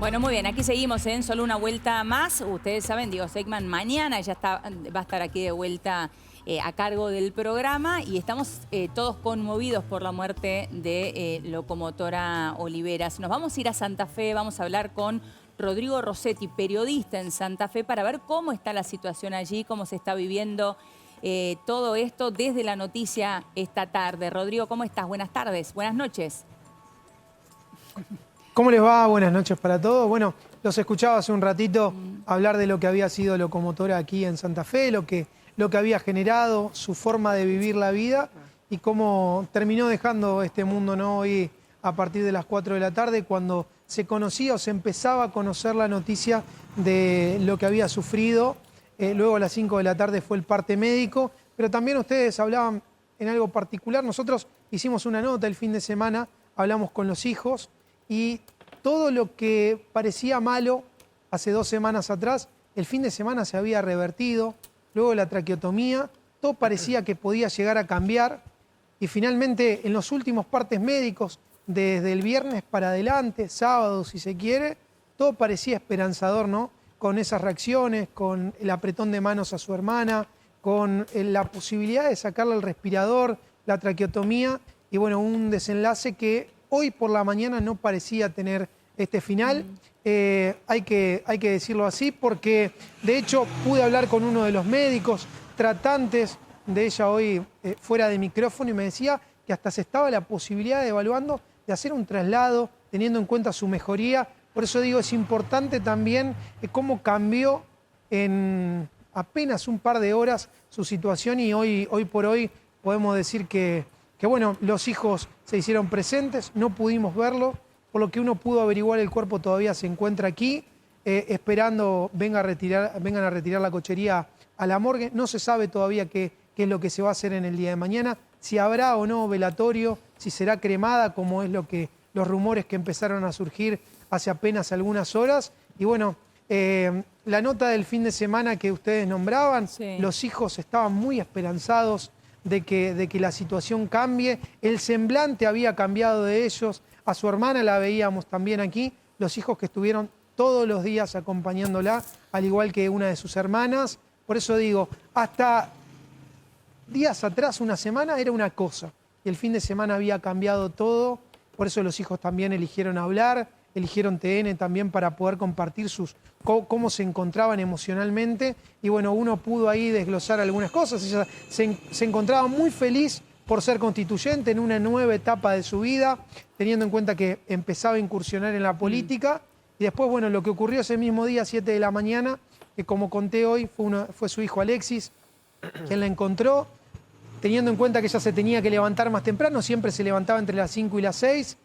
Bueno, muy bien, aquí seguimos en Solo una vuelta más. Ustedes saben, Diego Seckman mañana ya va a estar aquí de vuelta a cargo del programa y estamos todos conmovidos por la muerte de Locomotora Oliveras. Nos vamos a ir a Santa Fe, vamos a hablar con Rodrigo Rossetti, periodista en Santa Fe, para ver cómo está la situación allí, cómo se está viviendo todo esto desde la noticia esta tarde. Rodrigo, ¿cómo estás? Buenas tardes, buenas noches. ¿Cómo les va? Buenas noches para todos. Bueno, los escuchaba hace un ratito hablar de lo que había sido Locomotora aquí en Santa Fe, lo que había generado, su forma de vivir la vida y cómo terminó dejando este mundo, ¿no? Hoy a partir de las 4 de la tarde, cuando se conocía o se empezaba a conocer la noticia de lo que había sufrido. Luego a las 5 de la tarde fue el parte médico, pero también ustedes hablaban en algo particular. Nosotros hicimos una nota el fin de semana, hablamos con los hijos, y todo lo que parecía malo hace 2 semanas atrás, el fin de semana se había revertido, luego la traqueotomía, todo parecía que podía llegar a cambiar y finalmente en los últimos partes médicos, desde el viernes para adelante, sábado si se quiere, todo parecía esperanzador, ¿no? Con esas reacciones, con el apretón de manos a su hermana, con la posibilidad de sacarle el respirador, la traqueotomía y bueno, un desenlace que hoy por la mañana no parecía tener este final. Hay que decirlo así porque, de hecho, pude hablar con uno de los médicos tratantes de ella hoy fuera de micrófono y me decía que hasta se estaba la posibilidad de evaluando de hacer un traslado, teniendo en cuenta su mejoría. Por eso digo, es importante también cómo cambió en apenas un par de horas su situación y hoy por hoy podemos decir que bueno, los hijos se hicieron presentes, no pudimos verlo, por lo que uno pudo averiguar, el cuerpo todavía se encuentra aquí, esperando vengan a retirar la cochería a la morgue. No se sabe todavía qué es lo que se va a hacer en el día de mañana, si habrá o no velatorio, si será cremada, como es los rumores que empezaron a surgir hace apenas algunas horas. Y bueno, la nota del fin de semana que ustedes nombraban, sí. Los hijos estaban muy esperanzados de que la situación cambie. El semblante había cambiado de ellos. A su hermana la veíamos también aquí. Los hijos que estuvieron todos los días acompañándola, al igual que una de sus hermanas. Por eso digo, hasta días atrás, una semana, era una cosa. Y el fin de semana había cambiado todo. Por eso los hijos también eligieron hablar, eligieron TN también para poder compartir cómo se encontraban emocionalmente. Y bueno, uno pudo ahí desglosar algunas cosas. Ella se encontraba muy feliz por ser constituyente en una nueva etapa de su vida, teniendo en cuenta que empezaba a incursionar en la política. Y después, bueno, lo que ocurrió ese mismo día, 7 de la mañana, que como conté hoy, fue su hijo Alexis quien la encontró, teniendo en cuenta que ella se tenía que levantar más temprano, siempre se levantaba entre las 5 y las 6.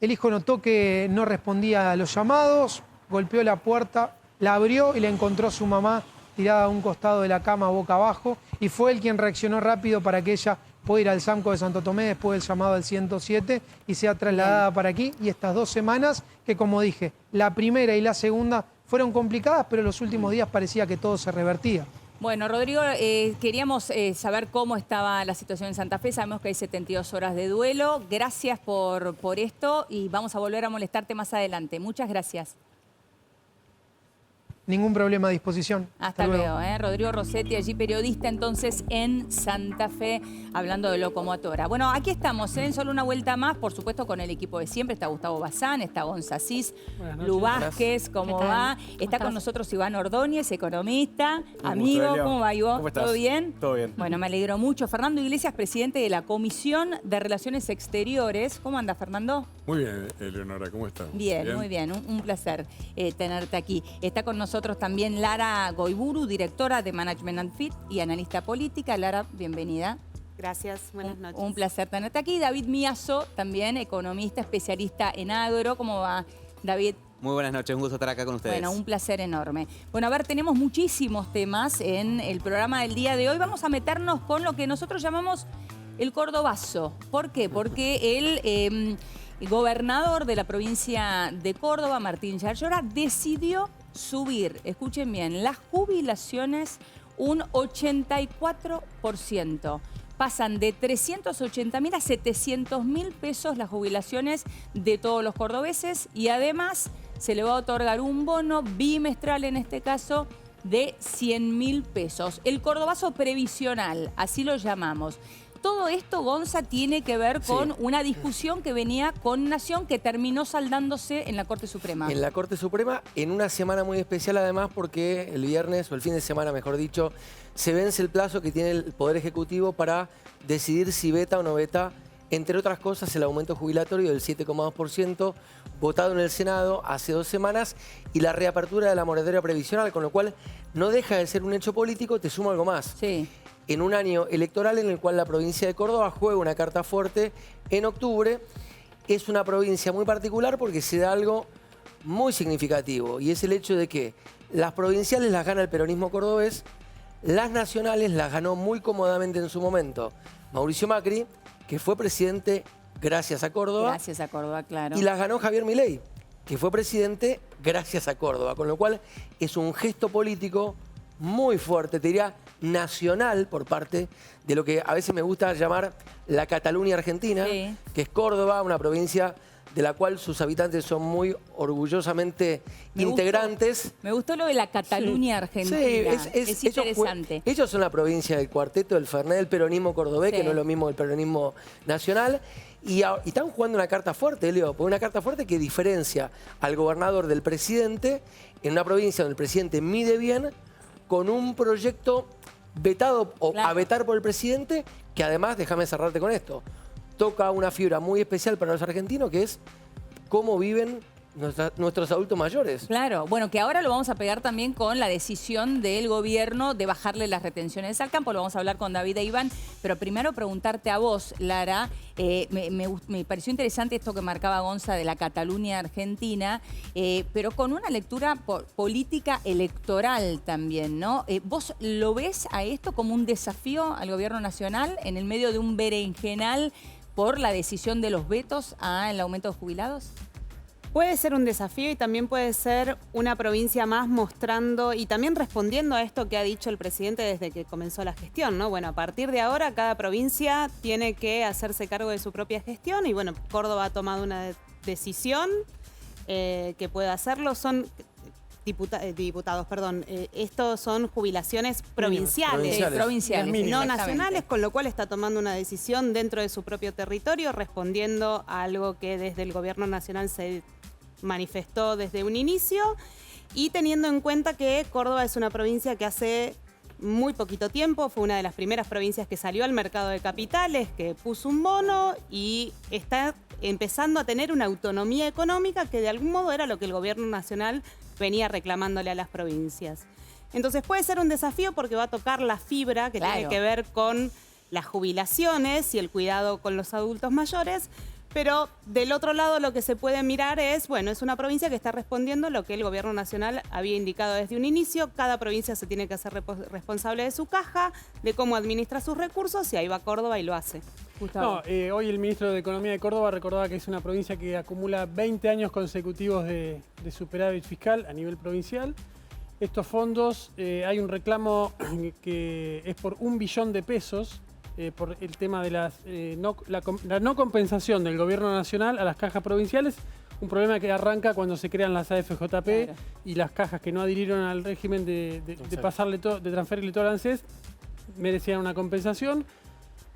El hijo notó que no respondía a los llamados, golpeó la puerta, la abrió y la encontró su mamá tirada a un costado de la cama boca abajo y fue él quien reaccionó rápido para que ella pueda ir al SAMCO de Santo Tomé después del llamado al 107 y sea trasladada para aquí. Y estas 2 semanas que, como dije, la primera y la segunda fueron complicadas, pero los últimos días parecía que todo se revertía. Bueno, Rodrigo, queríamos saber cómo estaba la situación en Santa Fe. Sabemos que hay 72 horas de duelo. Gracias por esto y vamos a volver a molestarte más adelante. Muchas gracias. Ningún problema, a disposición. Hasta luego. Rodrigo Rossetti, allí periodista entonces en Santa Fe, hablando de Locomotora. Bueno, aquí estamos en Solo una vuelta más, por supuesto con el equipo de siempre. Está Gustavo Bazán, está Gonza Cis, Lu Vázquez, ¿cómo va? Está con nosotros Iván Ordóñez, economista, amigo. ¿Cómo va, Ivo? ¿Cómo estás? ¿Todo bien? Todo bien. Bueno, me alegro mucho. Fernando Iglesias, presidente de la Comisión de Relaciones Exteriores. ¿Cómo anda, Fernando? Muy bien, Eleonora, ¿cómo estás? Bien, muy bien. Un placer tenerte aquí. Está con nosotros también Lara Goiburu, directora de Management and Fit y analista política. Lara, bienvenida. Gracias, buenas noches. Un placer tenerte aquí. David Miazo, también economista, especialista en agro. ¿Cómo va, David? Muy buenas noches, un gusto estar acá con ustedes. Bueno, un placer enorme. Bueno, a ver, tenemos muchísimos temas en el programa del día de hoy. Vamos a meternos con lo que nosotros llamamos el cordobazo. ¿Por qué? Porque el gobernador de la provincia de Córdoba, Martín Yarlora, decidió subir, escuchen bien, las jubilaciones un 84%. Pasan de 380.000 a 700.000 pesos las jubilaciones de todos los cordobeses y además se le va a otorgar un bono bimestral, en este caso, de 100.000 pesos. El cordobazo previsional, así lo llamamos. Todo esto, Gonza, tiene que ver con una discusión que venía con Nación que terminó saldándose en la Corte Suprema. En la Corte Suprema, en una semana muy especial además, porque el viernes, o el fin de semana mejor dicho, se vence el plazo que tiene el Poder Ejecutivo para decidir si veta o no veta, entre otras cosas, el aumento jubilatorio del 7,2%, votado en el Senado hace 2 semanas, y la reapertura de la moratoria previsional, con lo cual no deja de ser un hecho político. Te sumo algo más. Sí. En un año electoral en el cual la provincia de Córdoba juega una carta fuerte en octubre. Es una provincia muy particular porque se da algo muy significativo, y es el hecho de que las provinciales las gana el peronismo cordobés, las nacionales las ganó muy cómodamente en su momento Mauricio Macri, que fue presidente gracias a Córdoba. Gracias a Córdoba, claro. Y las ganó Javier Milei, que fue presidente gracias a Córdoba, con lo cual es un gesto político muy fuerte, te diría nacional, por parte de lo que a veces me gusta llamar la Cataluña argentina, Sí. que es Córdoba, una provincia de la cual sus habitantes son muy orgullosamente integrantes. Me gustó lo de la Cataluña argentina. Sí, es interesante. Ellos son la provincia del cuarteto, del Fernet, del peronismo cordobés, Sí. que no es lo mismo del peronismo nacional. Y están jugando una carta fuerte, Leo, porque una carta fuerte que diferencia al gobernador del presidente en una provincia donde el presidente mide bien, con un proyecto vetado o Claro. a vetar por el presidente, que además, déjame cerrarte con esto, toca una fibra muy especial para los argentinos, que es cómo viven nuestros adultos mayores. Claro, bueno, que ahora lo vamos a pegar también con la decisión del gobierno de bajarle las retenciones al campo. Lo vamos a hablar con David e Iván, pero primero preguntarte a vos, Lara. Me pareció interesante esto que marcaba Gonza de la Cataluña argentina, pero con una lectura política electoral también, ¿no? ¿Vos lo ves a esto como un desafío al gobierno nacional en el medio de un berenjenal por la decisión de los vetos al aumento de jubilados? Puede ser un desafío y también puede ser una provincia más mostrando y también respondiendo a esto que ha dicho el presidente desde que comenzó la gestión, ¿no? Bueno, a partir de ahora cada provincia tiene que hacerse cargo de su propia gestión y bueno, Córdoba ha tomado una decisión que puede hacerlo. Son diputados, perdón. Estos son jubilaciones provinciales. Provinciales, No exactamente. nacionales, con lo cual está tomando una decisión dentro de su propio territorio, respondiendo a algo que desde el gobierno nacional se manifestó desde un inicio y teniendo en cuenta que Córdoba es una provincia que hace muy poquito tiempo fue una de las primeras provincias que salió al mercado de capitales, que puso un bono y está empezando a tener una autonomía económica que de algún modo era lo que el gobierno nacional venía reclamándole a las provincias. Entonces puede ser un desafío porque va a tocar la fibra que tiene que ver con las jubilaciones y el cuidado con los adultos mayores, pero del otro lado lo que se puede mirar es, bueno, es una provincia que está respondiendo lo que el gobierno nacional había indicado desde un inicio. Cada provincia se tiene que hacer responsable de su caja, de cómo administra sus recursos, y ahí va Córdoba y lo hace. Gustavo. No, hoy el ministro de Economía de Córdoba recordaba que es una provincia que acumula 20 años consecutivos de superávit fiscal a nivel provincial. Estos fondos, hay un reclamo que es por 1 billón de pesos por el tema de la no compensación del gobierno nacional a las cajas provinciales. Un problema que arranca cuando se crean las AFJP, claro, y las cajas que no adhirieron al régimen de transferirle todo al ANSES merecían una compensación.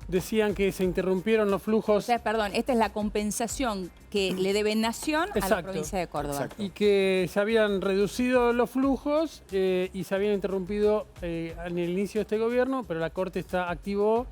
Decían que se interrumpieron los flujos. O sea, perdón, esta es la compensación que le debe Nación a la provincia de Córdoba. Exacto. Y que se habían reducido los flujos y se habían interrumpido en el inicio de este gobierno, pero la Corte activó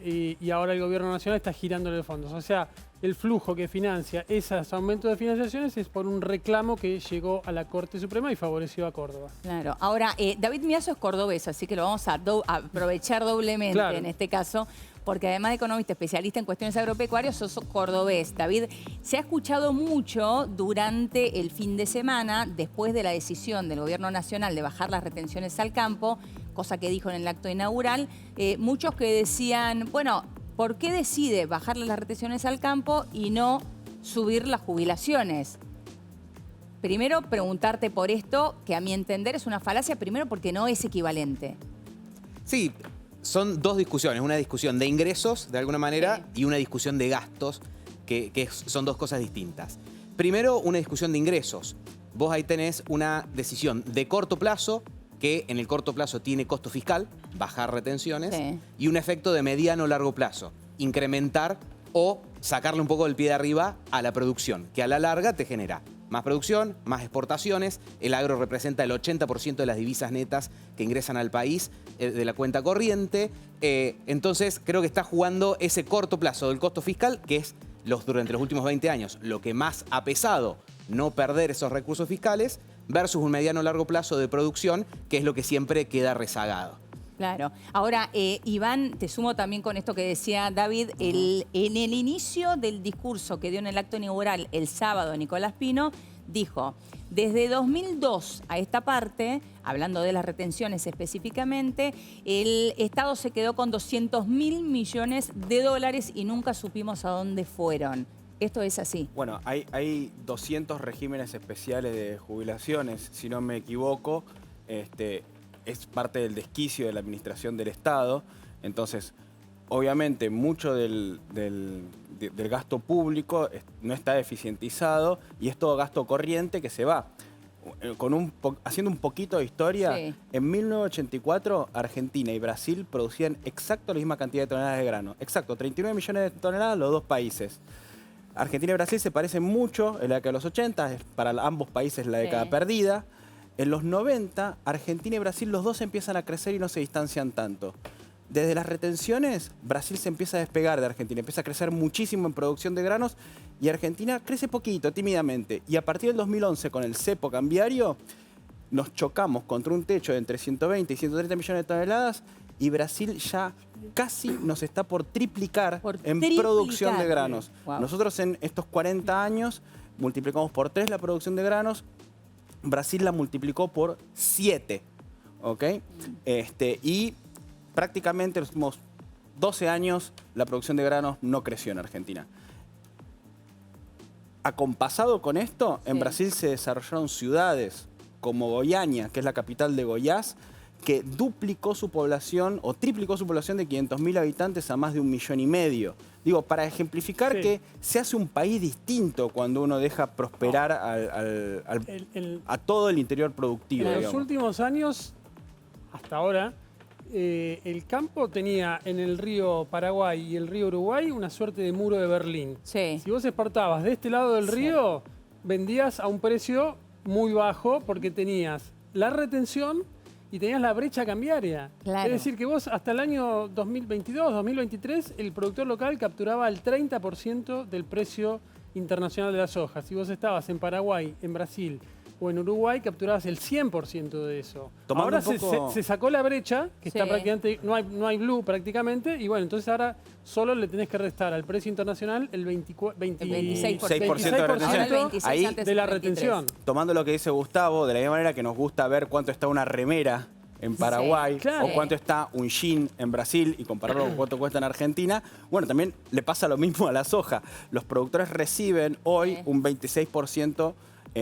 y ahora el gobierno nacional está girando los fondos. O sea, el flujo que financia esos aumentos de financiaciones es por un reclamo que llegó a la Corte Suprema y favoreció a Córdoba. Claro. Ahora, David Miazo es cordobés, así que lo vamos a aprovechar doblemente, claro, en este caso, porque además de economista especialista en cuestiones agropecuarias, sos cordobés. David, se ha escuchado mucho durante el fin de semana, después de la decisión del gobierno nacional de bajar las retenciones al campo, cosa que dijo en el acto inaugural, muchos que decían, bueno, ¿por qué decide bajarle las retenciones al campo y no subir las jubilaciones? Primero, preguntarte por esto, que a mi entender es una falacia, primero porque no es equivalente. Sí, son dos discusiones. Una discusión de ingresos, de alguna manera, y una discusión de gastos, que son dos cosas distintas. Primero, una discusión de ingresos. vos ahí tenés una decisión de corto plazo, que en el corto plazo tiene costo fiscal, bajar retenciones, Sí. y un efecto de mediano o largo plazo, incrementar o sacarle un poco del pie de arriba a la producción, que a la larga te genera más producción, más exportaciones. El agro representa el 80% de las divisas netas que ingresan al país de la cuenta corriente. Entonces creo que está jugando ese corto plazo del costo fiscal, que es durante los últimos 20 años lo que más ha pesado no perder esos recursos fiscales, versus un mediano o largo plazo de producción, que es lo que siempre queda rezagado. Claro. Ahora, Iván, te sumo también con esto que decía David. En el inicio del discurso que dio en el acto inaugural el sábado Nicolás Pino, dijo, desde 2002 a esta parte, hablando de las retenciones específicamente, el Estado se quedó con 200.000 millones de dólares y nunca supimos a dónde fueron. ¿Esto es así? Bueno, hay 200 regímenes especiales de jubilaciones, si no me equivoco. Es parte del desquicio de la administración del Estado. Entonces, obviamente, mucho del gasto público no está eficientizado y es todo gasto corriente que se va. Haciendo un poquito de historia, Sí. en 1984 Argentina y Brasil producían exacto la misma cantidad de toneladas de grano. Exacto, 39 millones de toneladas los dos países. Argentina y Brasil se parecen mucho en la década de los 80, es para ambos países la década perdida. En los 90, Argentina y Brasil los dos empiezan a crecer y no se distancian tanto. Desde las retenciones, Brasil se empieza a despegar de Argentina, empieza a crecer muchísimo en producción de granos y Argentina crece poquito, tímidamente. Y a partir del 2011, con el cepo cambiario, nos chocamos contra un techo de entre 120 y 130 millones de toneladas y Brasil ya casi nos está por triplicar en producción de granos. Wow. Nosotros en estos 40 años multiplicamos por 3 la producción de granos, Brasil la multiplicó por 7, ¿ok? Y prácticamente en los últimos 12 años la producción de granos no creció en Argentina. Acompasado con esto, en Brasil se desarrollaron ciudades como Goiânia, que es la capital de Goiás, que duplicó su población o triplicó su población de 500.000 habitantes a más de 1,5 millones. Digo, para ejemplificar que se hace un país distinto cuando uno deja prosperar a todo el interior productivo. En los digamos. últimos años, hasta ahora, el campo tenía en el río Paraguay y el río Uruguay una suerte de muro de Berlín. Sí. Si vos exportabas de este lado del río, vendías a un precio muy bajo porque tenías la retención y tenías la brecha cambiaria. Claro. Es decir, que vos hasta el año 2022, 2023, el productor local capturaba el 30% del precio internacional de la soja. Si vos estabas en Paraguay, en Brasil o en Uruguay, capturabas el 100% de eso. Tomando Ahora un poco- se sacó la brecha, que está Sí. prácticamente, no hay blue prácticamente, y bueno, entonces ahora solo le tenés que restar al precio internacional el 26% 26% de retención. Ahora el 26 Ahí- antes de la el 23. retención. Tomando lo que dice Gustavo, de la misma manera que nos gusta ver cuánto está una remera en Paraguay claro. o cuánto está un jean en Brasil y compararlo con cuánto cuesta en Argentina, bueno, también le pasa lo mismo a la soja. Los productores reciben hoy un 26%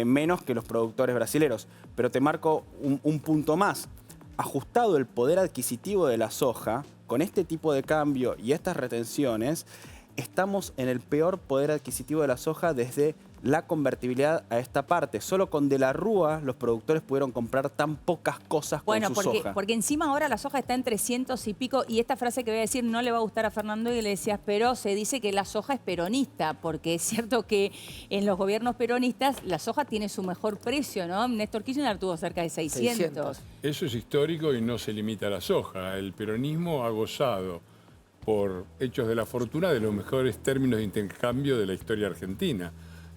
menos que los productores brasileros. Pero te marco un punto más. Ajustado el poder adquisitivo de la soja, con este tipo de cambio y estas retenciones, estamos en el peor poder adquisitivo de la soja desde la convertibilidad a esta parte. Solo con De la Rúa los productores pudieron comprar tan pocas cosas con su soja. Porque encima ahora la soja está en 300 y pico, y esta frase que voy a decir no le va a gustar a Fernando Iglesias, pero se dice que la soja es peronista, porque es cierto que en los gobiernos peronistas la soja tiene su mejor precio, ¿no? Néstor Kirchner tuvo cerca de 600. Eso es histórico y no se limita a la soja. El peronismo ha gozado, por hechos de la fortuna, de los mejores términos de intercambio de la historia argentina.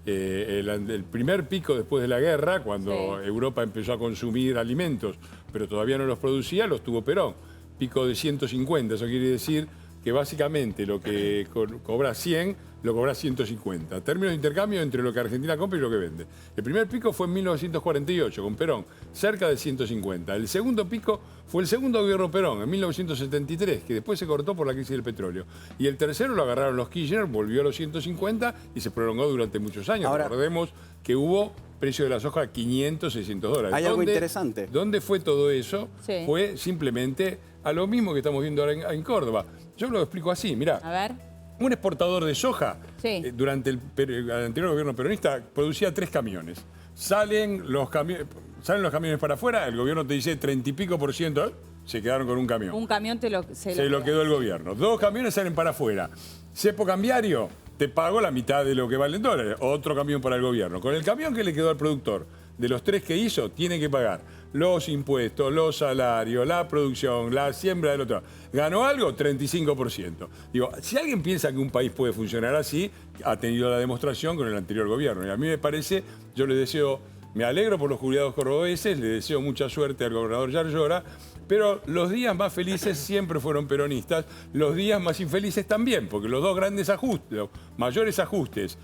El primer pico después de la guerra, cuando Europa empezó a consumir alimentos, pero todavía no los producía, los tuvo Perón. Pico de 150, eso quiere decir que básicamente lo que cobra 100, lo cobra 150. Términos de intercambio entre lo que Argentina compra y lo que vende. El primer pico fue en 1948, con Perón, cerca de 150. El segundo pico fue el segundo gobierno Perón, en 1973, que después se cortó por la crisis del petróleo. Y el tercero lo agarraron los Kirchner, volvió a los 150 y se prolongó durante muchos años. Ahora, recordemos que hubo precio de la soja a 500, 600 dólares. Hay algo interesante. ¿Dónde fue todo eso? Sí. Fue simplemente a lo mismo que estamos viendo ahora en Córdoba. Yo lo explico así, mirá. A ver. Un exportador de soja, Sí. durante el anterior gobierno peronista, producía 3 camiones. Salen los camiones para afuera, el gobierno te dice 30 y pico %, se quedaron con un camión. Un camión Se lo quedó el gobierno. 2 camiones salen para afuera. Cepo cambiario, te pago la mitad de lo que valen dólares. Otro camión para el gobierno. Con el camión que le quedó al productor, de los 3 que hizo, tiene que pagar los impuestos, los salarios, la producción, la siembra del otro. ¿Ganó algo? 35%. Digo, si alguien piensa que un país puede funcionar así, ha tenido la demostración con el anterior gobierno. Y a mí me parece, yo le deseo, me alegro por los jubilados cordobeses, le deseo mucha suerte al gobernador Yarlora, pero los días más felices siempre fueron peronistas, los días más infelices también, porque los dos grandes ajustes, los mayores ajustes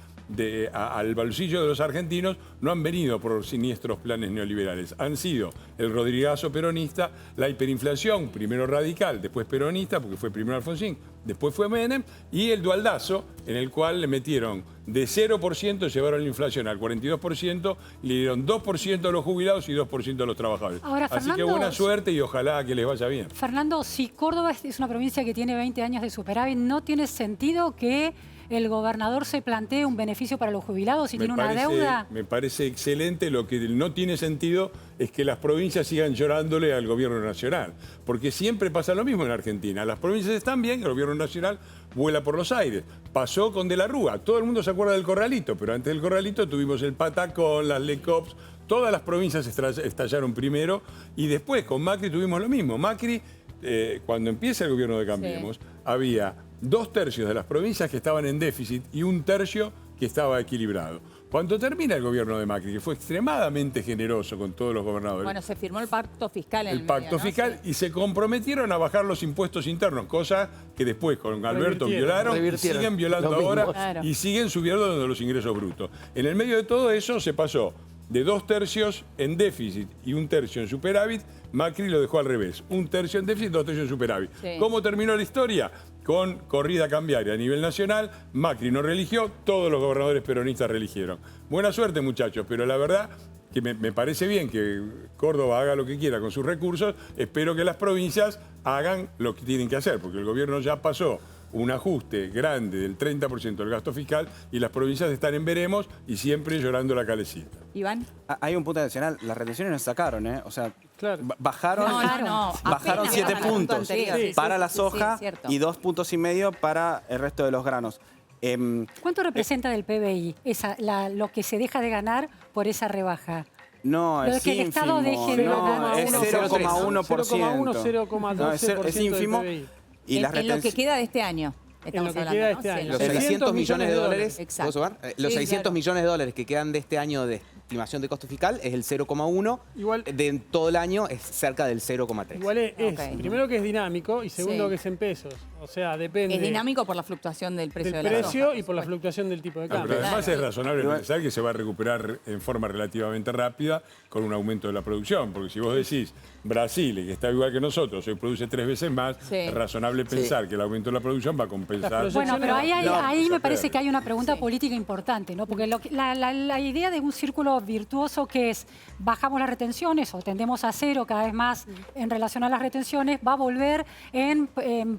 al bolsillo de los argentinos no han venido por siniestros planes neoliberales. Han sido el Rodrigazo peronista, la hiperinflación, primero radical, después peronista, porque fue primero Alfonsín, después fue Menem, y el dualdazo, en el cual le metieron de 0%, llevaron la inflación al 42%, le dieron 2% a los jubilados y 2% a los trabajadores. Ahora, Así Fernando, que buena suerte y ojalá que les vaya bien. Fernando, si Córdoba es una provincia que tiene 20 años de superávit, ¿no tiene sentido que el gobernador se plantee un beneficio para los jubilados si tiene una deuda? Me parece excelente. Lo que no tiene sentido es que las provincias sigan llorándole al gobierno nacional. Porque siempre pasa lo mismo en Argentina. Las provincias están bien, el gobierno nacional vuela por los aires. Pasó con De la Rúa. Todo el mundo se acuerda del Corralito, pero antes del Corralito tuvimos el Patacón, las LECOPS. Todas las provincias estallaron primero y después con Macri tuvimos lo mismo. Macri, cuando empieza el gobierno de Cambiemos, había 2/3 de las provincias que estaban en déficit y 1/3 que estaba equilibrado. Cuando termina el gobierno de Macri, que fue extremadamente generoso con todos los gobernadores. Bueno, se firmó el pacto fiscal en el pacto medio, ¿no? fiscal Sí. y se comprometieron a bajar los impuestos internos, cosa que después con Alberto violaron y siguen violando ahora Claro. y siguen subiendo los ingresos brutos. En el medio de todo eso se pasó de 2/3 en déficit y 1/3 en superávit. Macri lo dejó al revés, 1/3 en déficit, 2/3 en superávit. Sí. ¿Cómo terminó la historia? Con corrida cambiaria a nivel nacional. Macri no religió, todos los gobernadores peronistas religieron. Buena suerte, muchachos, pero la verdad que me parece bien que Córdoba haga lo que quiera con sus recursos. Espero que las provincias hagan lo que tienen que hacer, porque el gobierno ya pasó un ajuste grande del 30% del gasto fiscal y las provincias están en veremos y siempre llorando la calecita. Iván. Hay un punto adicional, las retenciones nos sacaron, ¿eh? O sea, Claro. bajaron, No. bajaron Apenas 7 bajaron al puntos punto anterior. Sí, para sí, la sí, soja sí, cierto. y 2,5 puntos para el resto de los granos. ¿Cuánto representa del PBI lo que se deja de ganar por esa rebaja? No, Lo es que el Estado ínfimo. deje de No, ganar. es 0,1%. 0,1%. No, es ínfimo. del PBI. Y las En lo que queda de este año. En Estamos lo que hablando, queda ¿no? este Sí, año. Los 600 600 millones de dólares, Exacto. ¿puedo sumar? Los Sí, 600 claro. millones de dólares que quedan de este año de estimación de costo fiscal es el 0,1. Igual- De todo el año es cerca del 0,3. Igual es, Ok. primero que es dinámico y segundo Sí. que es en pesos. O sea, depende Es dinámico por la fluctuación del precio del de la precio soja, y por la supuesto. fluctuación del tipo de No, cambio. pero además Claro. es razonable pensar que se va a recuperar en forma relativamente rápida con un aumento de la producción, porque si vos decís Brasil, que está igual que nosotros, hoy produce 3 veces más, Sí. es razonable pensar que el aumento de la producción va a compensar. Las Bueno, pero ahí se me parece pierde. que hay una pregunta política importante, ¿no? Porque la idea de un círculo virtuoso que es bajamos las retenciones o tendemos a cero cada vez más en relación a las retenciones, va a volver en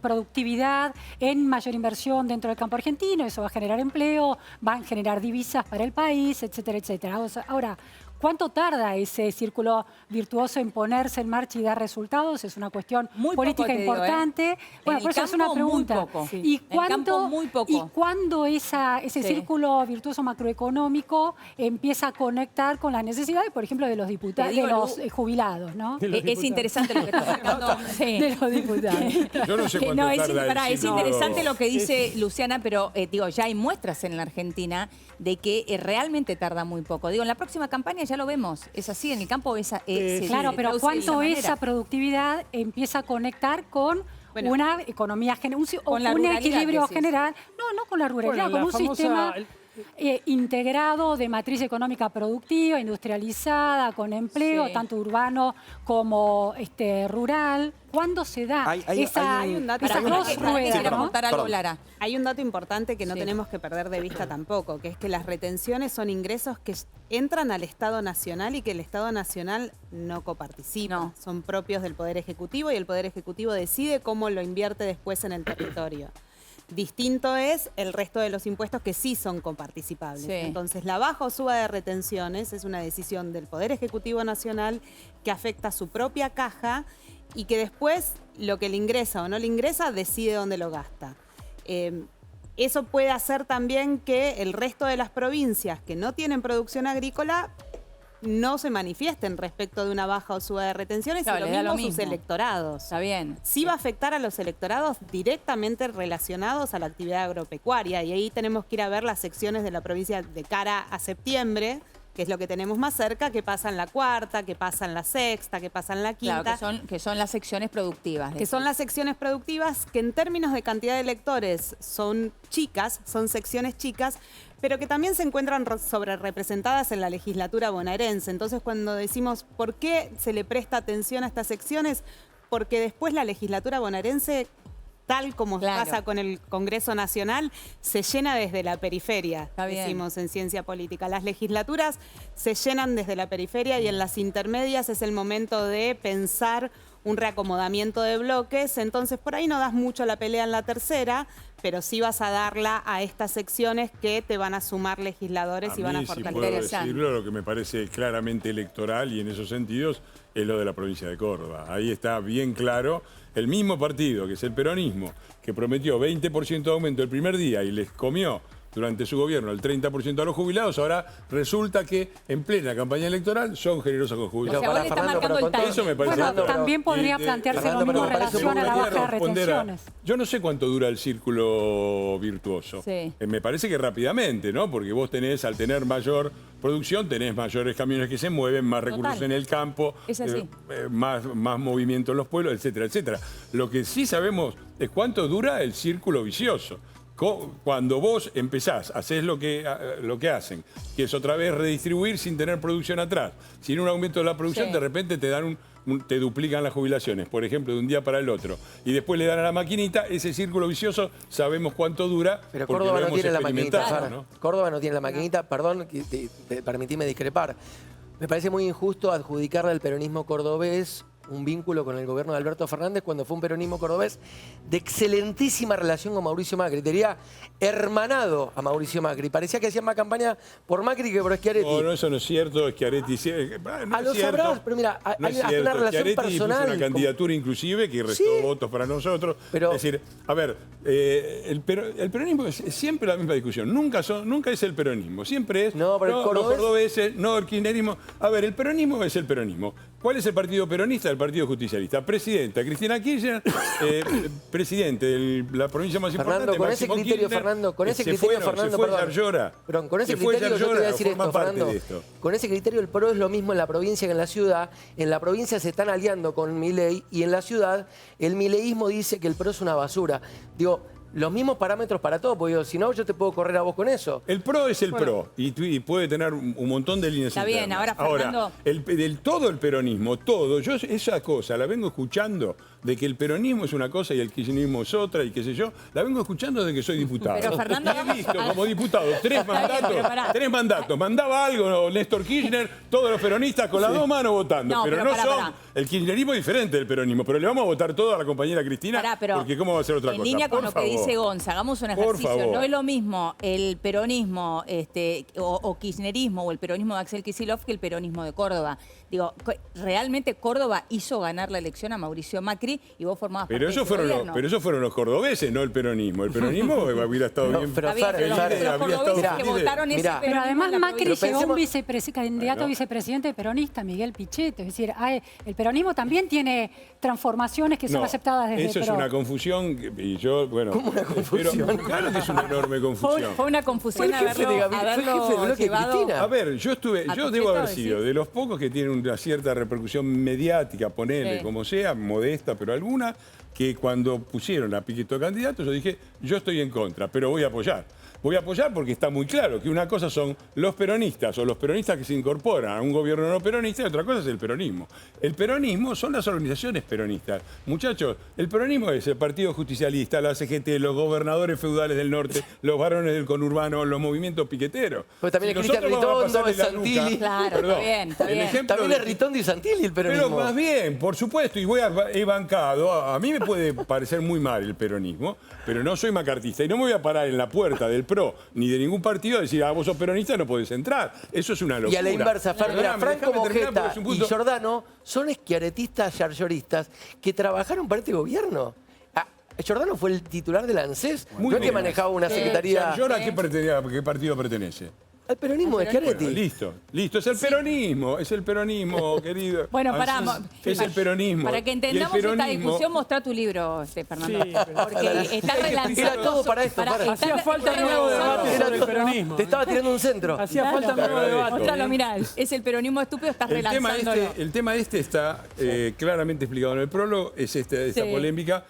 productividad, en mayor inversión dentro del campo argentino, eso va a generar empleo, van a generar divisas para el país, etcétera, etcétera. O sea, ahora, ¿cuánto tarda ese círculo virtuoso en ponerse en marcha y dar resultados? Es una cuestión Muy política poco, te digo, ¿eh? importante. Bueno, En por el eso es una campo, muy pregunta. poco. Sí. ¿Y En el campo, cuándo, muy poco. ¿y cuándo ese Sí. círculo virtuoso macroeconómico empieza a conectar con las necesidades, por ejemplo, de los diputados, Te digo, de los Lu- jubilados, ¿no? De los Es diputados. interesante lo que está sacando. Sí. De los diputados. Yo no sé cuánto No, tarda el es ciclo. interesante lo que dice Luciana, pero digo, ya hay muestras en la Argentina de que realmente tarda muy poco. Digo, en la próxima campaña ya lo vemos. Es así, en el campo se Claro, se pero traduce de ¿cuánto esa esa manera. productividad empieza a conectar con Bueno, una economía general, con la un ruralidad, equilibrio decís. general? No con la ruralidad, Bueno, con la un famosa- sistema integrado de matriz económica productiva, industrializada, con empleo, Sí. tanto urbano como rural. ¿Cuándo se da Hay esa, un dato- esa Para, dos que ruedas, quiera ¿no? aportar algo, Perdón. Lara. Hay un dato importante que no Sí. tenemos que perder de vista tampoco, que es que las retenciones son ingresos que entran al Estado Nacional y que el Estado Nacional no coparticipa. No. Son propios del Poder Ejecutivo y el Poder Ejecutivo decide cómo lo invierte después en el territorio. Distinto es el resto de los impuestos que sí son coparticipables. Sí. Entonces, la baja o suba de retenciones es una decisión del Poder Ejecutivo Nacional que afecta a su propia caja y que después lo que le ingresa o no le ingresa decide dónde lo gasta. Eso puede hacer también que el resto de las provincias que no tienen producción agrícola no se manifiesten respecto de una baja o suba de retenciones, Claro, y les da lo lo mismo sus mismo. electorados. Está bien. Sí va a afectar a los electorados directamente relacionados a la actividad agropecuaria, y ahí tenemos que ir a ver las secciones de la provincia de cara a septiembre, que es lo que tenemos más cerca, que pasa en la cuarta, que pasa en la sexta, que pasa en la quinta. Claro, que son las secciones productivas. Que son las secciones productivas que en términos de cantidad de electores son chicas, son secciones chicas, pero que también se encuentran sobrerepresentadas en la legislatura bonaerense. Entonces, cuando decimos por qué se le presta atención a estas secciones, porque después la legislatura bonaerense, tal como Claro. pasa con el Congreso Nacional, se llena desde la periferia, Está bien. decimos en ciencia política. Las legislaturas se llenan desde la periferia y en las intermedias es el momento de pensar un reacomodamiento de bloques. Entonces, por ahí no das mucho la pelea en la tercera, pero sí vas a darla a estas secciones que te van a sumar legisladores y van a mí, si puedo fortalecer. decirlo, lo que me parece claramente electoral y en esos sentidos es lo de la provincia de Córdoba. Ahí está bien claro. El mismo partido, que es el peronismo, que prometió 20% de aumento el primer día y les comió durante su gobierno el 30% a los jubilados, ahora resulta que en plena campaña electoral son generosos con O jubilados. sea, vos le estás marcando el timing. Eso me parece Bueno, claro. también podría Y, plantearse Fernando, lo mismo en pero me parece relación a la muy baja de responder a- retenciones. Yo no sé cuánto dura el círculo virtuoso. Sí. Me parece que rápidamente, ¿no? Porque vos tenés, al tener mayor producción, tenés mayores camiones que se mueven, más recursos Total. en el campo, Es así. más movimiento en los pueblos, etcétera, etcétera. Lo que sí sabemos es cuánto dura el círculo vicioso. Cuando vos empezás, hacés lo que hacen, que es otra vez redistribuir sin tener producción atrás, sin un aumento de la producción, Sí. de repente te dan te duplican las jubilaciones, por ejemplo, de un día para el otro, y después le dan a la maquinita, ese círculo vicioso sabemos cuánto dura, Pero porque Córdoba lo no hemos tiene la maquinita, experimentado, Sara. ¿no? Córdoba no tiene la maquinita, perdón, permitime discrepar. Me parece muy injusto adjudicarle al peronismo cordobés un vínculo con el gobierno de Alberto Fernández cuando fue un peronismo cordobés de excelentísima relación con Mauricio Macri. Tenía hermanado a Mauricio Macri. Parecía que hacían más campaña por Macri que por Schiaretti. No, eso no es cierto, Schiaretti no lo es cierto. sabrás, pero mira, No hay es hasta cierto. una relación Schiaretti puso personal. una candidatura inclusive que restó Sí. votos para nosotros. Pero- es decir, a ver, el peronismo es siempre la misma discusión. Nunca es el peronismo. Siempre es No, pero el los cordobés- cordobeses, no el kirchnerismo. A ver, el peronismo es el peronismo. ¿Cuál es el partido peronista? El partido justicialista. Presidenta Cristina Kirchner, presidente de la provincia más Fernando, importante, con ese Máximo criterio, Kirchner, Fernando, con ese se criterio, fue, Fernando, se fue perdón. Yarlora. Perdón, con ese Se fue criterio yo te voy a Yarlora, decir forma esto, parte Fernando. de esto. Con ese criterio el PRO es lo mismo en la provincia que en la ciudad. En la provincia se están aliando con Milei y en la ciudad el mileísmo dice que el PRO es una basura. Digo, los mismos parámetros para todo, porque digo, si no yo te puedo correr a vos con eso. El PRO es el PRO y puede tener un montón de líneas Está bien, internas. ahora, Fernando- todo el peronismo, todo, yo esa cosa la vengo escuchando de que el peronismo es una cosa y el kirchnerismo es otra y qué sé yo, la vengo escuchando desde que soy diputado. Pero, Fernando, Y he visto como diputado Está bien, pero pará. tres mandatos. Mandaba algo Néstor Kirchner, todos los peronistas con las dos manos votando, No, pero pero no pará, son. pará. El kirchnerismo es diferente del peronismo, pero le vamos a votar todo a la compañera Cristina Pará, pero porque cómo va a ser otra en cosa. línea con Por lo que favor. dice Gonza, hagamos un Por ejercicio. favor. No es lo mismo el peronismo o kirchnerismo o el peronismo de Axel Kicillof que el peronismo de Córdoba. Digo, realmente Córdoba hizo ganar la elección a Mauricio Macri y vos formabas parte de ese gobierno. Pero esos fueron los cordobeses, no el peronismo. El peronismo hubiera estado bien. pero Está bien, pero los habría estado cordobeses que bien. votaron ese Mirá. Pero peronismo además en la Macri provincia. llegó a un pensemos- candidato Bueno. a vicepresidente peronista, Miguel Pichetto. Es decir, el peronismo también tiene transformaciones que son No, aceptadas desde eso el es PRO. una confusión y yo, bueno... ¿Cómo una confusión? pero claro que es una enorme confusión. Fue una confusión Fue el jefe de haberlo fue el jefe de bloque de llevado... Cristina. A ver, yo Pichetto, debo haber decís. sido de los pocos que tienen una cierta repercusión mediática, ponele Sí. como sea, modesta, pero alguna, que cuando pusieron a Pichetto candidato, yo dije, yo estoy en contra, pero voy a apoyar. voy a apoyar porque está muy claro que una cosa son los peronistas o los peronistas que se incorporan a un gobierno no peronista y otra cosa es el peronismo. El peronismo son las organizaciones peronistas. Muchachos, el peronismo es el Partido Justicialista, la CGT, los gobernadores feudales del norte, los varones del conurbano, los movimientos piqueteros. Pero también es nosotros Cristian vamos a Ritondo, pasarle es la nuca, Santilli. Claro, perdón, está bien, está el bien. ejemplo También de- es Ritondo y Santilli el peronismo. Pero más bien, por supuesto, y he bancado, a mí me puede parecer muy mal el peronismo, pero no soy macartista y no me voy a parar en la puerta del PRO ni de ningún partido a decir, vos sos peronista, no podés entrar. Eso es una locura. Y a la inversa, Fer, mira, Perdóname, Franco déjame terminar porque Mojeta es un y punto- Giordano son esquiaretistas yarlloristas que trabajaron para este gobierno. Giordano fue el titular del ANSES, no es que manejaba una secretaría... ¿Llora a qué partido pertenece? Al peronismo de Schiaretti. Bueno, listo, es el peronismo, querido. Bueno, Así paramos. es el peronismo. Para que Y el entendamos esta peronismo- discusión, mostrá tu libro, Fernando. Sí, pero- Porque está relanzando. Era todo para esto, para. Hacía falta un nuevo debate Era sobre el todo- peronismo. Te estaba tirando un centro. Hacía falta un nuevo debate. Mostralo, mirá, es el peronismo estúpido, estás relanzándolo. El tema este está claramente explicado en el prólogo, es esta Sí. polémica.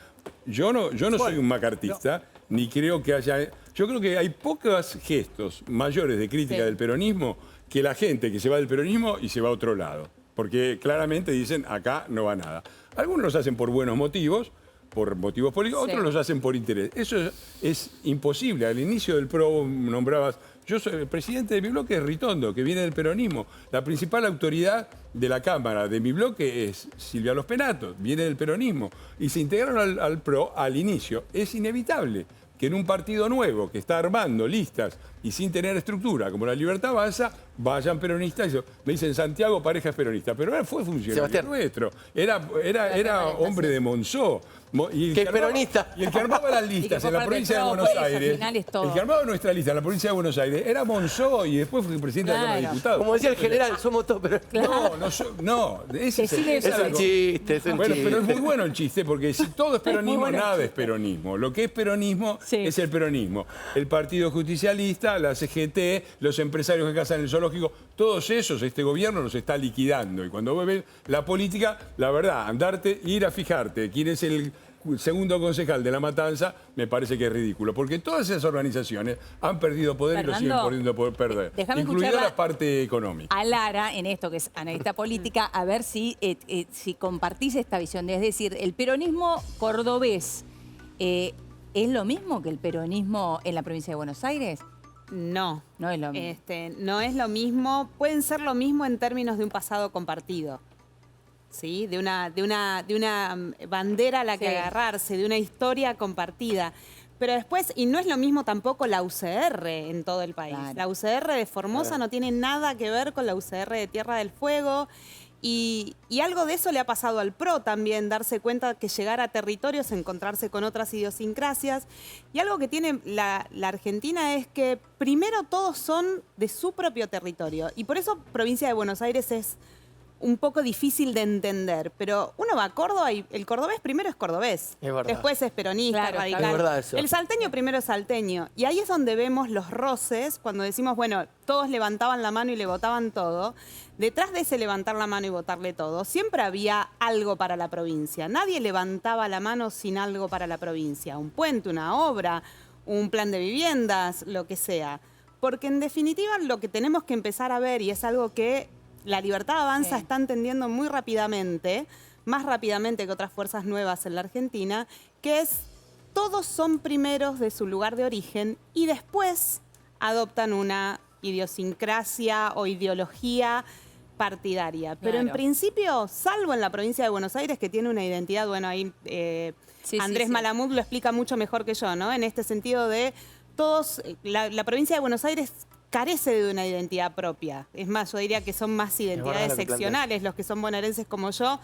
Yo no soy un macartista, ni creo que haya... Yo creo que hay pocos gestos mayores de crítica Sí. del peronismo que la gente que se va del peronismo y se va a otro lado. Porque claramente dicen, acá no va nada. Algunos los hacen por buenos motivos, por motivos políticos, Sí. otros los hacen por interés. Eso es imposible. Al inicio del PRO nombrabas... Yo soy el presidente de mi bloque, es Ritondo, que viene del peronismo. La principal autoridad de la Cámara de mi bloque es Silvia Los Penatos, viene del peronismo. Y se integraron al PRO al inicio. Es inevitable que en un partido nuevo que está armando listas y sin tener estructura, como la Libertad Avanza, vayan peronistas. Me dicen, Santiago Pareja es peronista, pero él fue funcionario Sebastián. nuestro. Era hombre de Monzó. Y el Que es armaba- peronista. Y el que armaba las Y que listas fue en la parte provincia de del Buenos PRO, pues, al Aires, final es todo. el que armaba nuestra lista en la provincia de Buenos Aires era Monzó y después fue presidente de la Cámara de Claro. Diputados. Como decía el general, somos todos peronistas. No, ese es Decile es eso. Es un algo- chiste, es un Bueno, chiste. pero es muy bueno el chiste, porque si todo es peronismo, bueno el nada es chiste. peronismo. Lo que es peronismo Sí. es el peronismo. El Partido Justicialista, la CGT, los empresarios que cazan en el zoológico, todos esos, este gobierno los está liquidando. Y cuando vos ves la política, la verdad, ir a fijarte quién es el segundo concejal de La Matanza, me parece que es ridículo. Porque todas esas organizaciones han perdido poder y lo siguen Fernando, podiendo perder. déjame Incluida escucharla la parte económica. a Lara, en esto que es analista política, a ver si compartís esta visión. Es decir, el peronismo cordobés, ¿es lo mismo que el peronismo en la provincia de Buenos Aires? No. No es lo mismo. No es lo mismo. Pueden ser lo mismo en términos de un pasado compartido. ¿Sí? De una bandera a la que Sí. agarrarse, de una historia compartida. Pero después, y no es lo mismo tampoco la UCR en todo el país. Claro. La UCR de Formosa no tiene nada que ver con la UCR de Tierra del Fuego. Y algo de eso le ha pasado al PRO también, darse cuenta que llegar a territorios, encontrarse con otras idiosincrasias. Y algo que tiene la Argentina es que primero todos son de su propio territorio. Y por eso provincia de Buenos Aires es un poco difícil de entender. Pero uno va a Córdoba y el cordobés primero es cordobés. Es verdad. Después es peronista, Claro, radical. es verdad eso. El salteño primero es salteño. Y ahí es donde vemos los roces, cuando decimos, bueno, todos levantaban la mano y le votaban todo. Detrás de ese levantar la mano y votarle todo, siempre había algo para la provincia. Nadie levantaba la mano sin algo para la provincia. Un puente, una obra, un plan de viviendas, lo que sea. Porque en definitiva lo que tenemos que empezar a ver, y es algo que la Libertad Avanza Sí. está entendiendo muy rápidamente, más rápidamente que otras fuerzas nuevas en la Argentina, que es todos son primeros de su lugar de origen y después adoptan una idiosincrasia o ideología partidaria. Pero en Claro. principio, salvo en la provincia de Buenos Aires, que tiene una identidad, bueno, ahí Sí, Andrés sí. Malamud lo explica mucho mejor que yo, ¿no? En este sentido de todos, la provincia de Buenos Aires carece de una identidad propia. Es más, yo diría que son más verdad identidades lo que seccionales. Los que son bonaerenses como yo,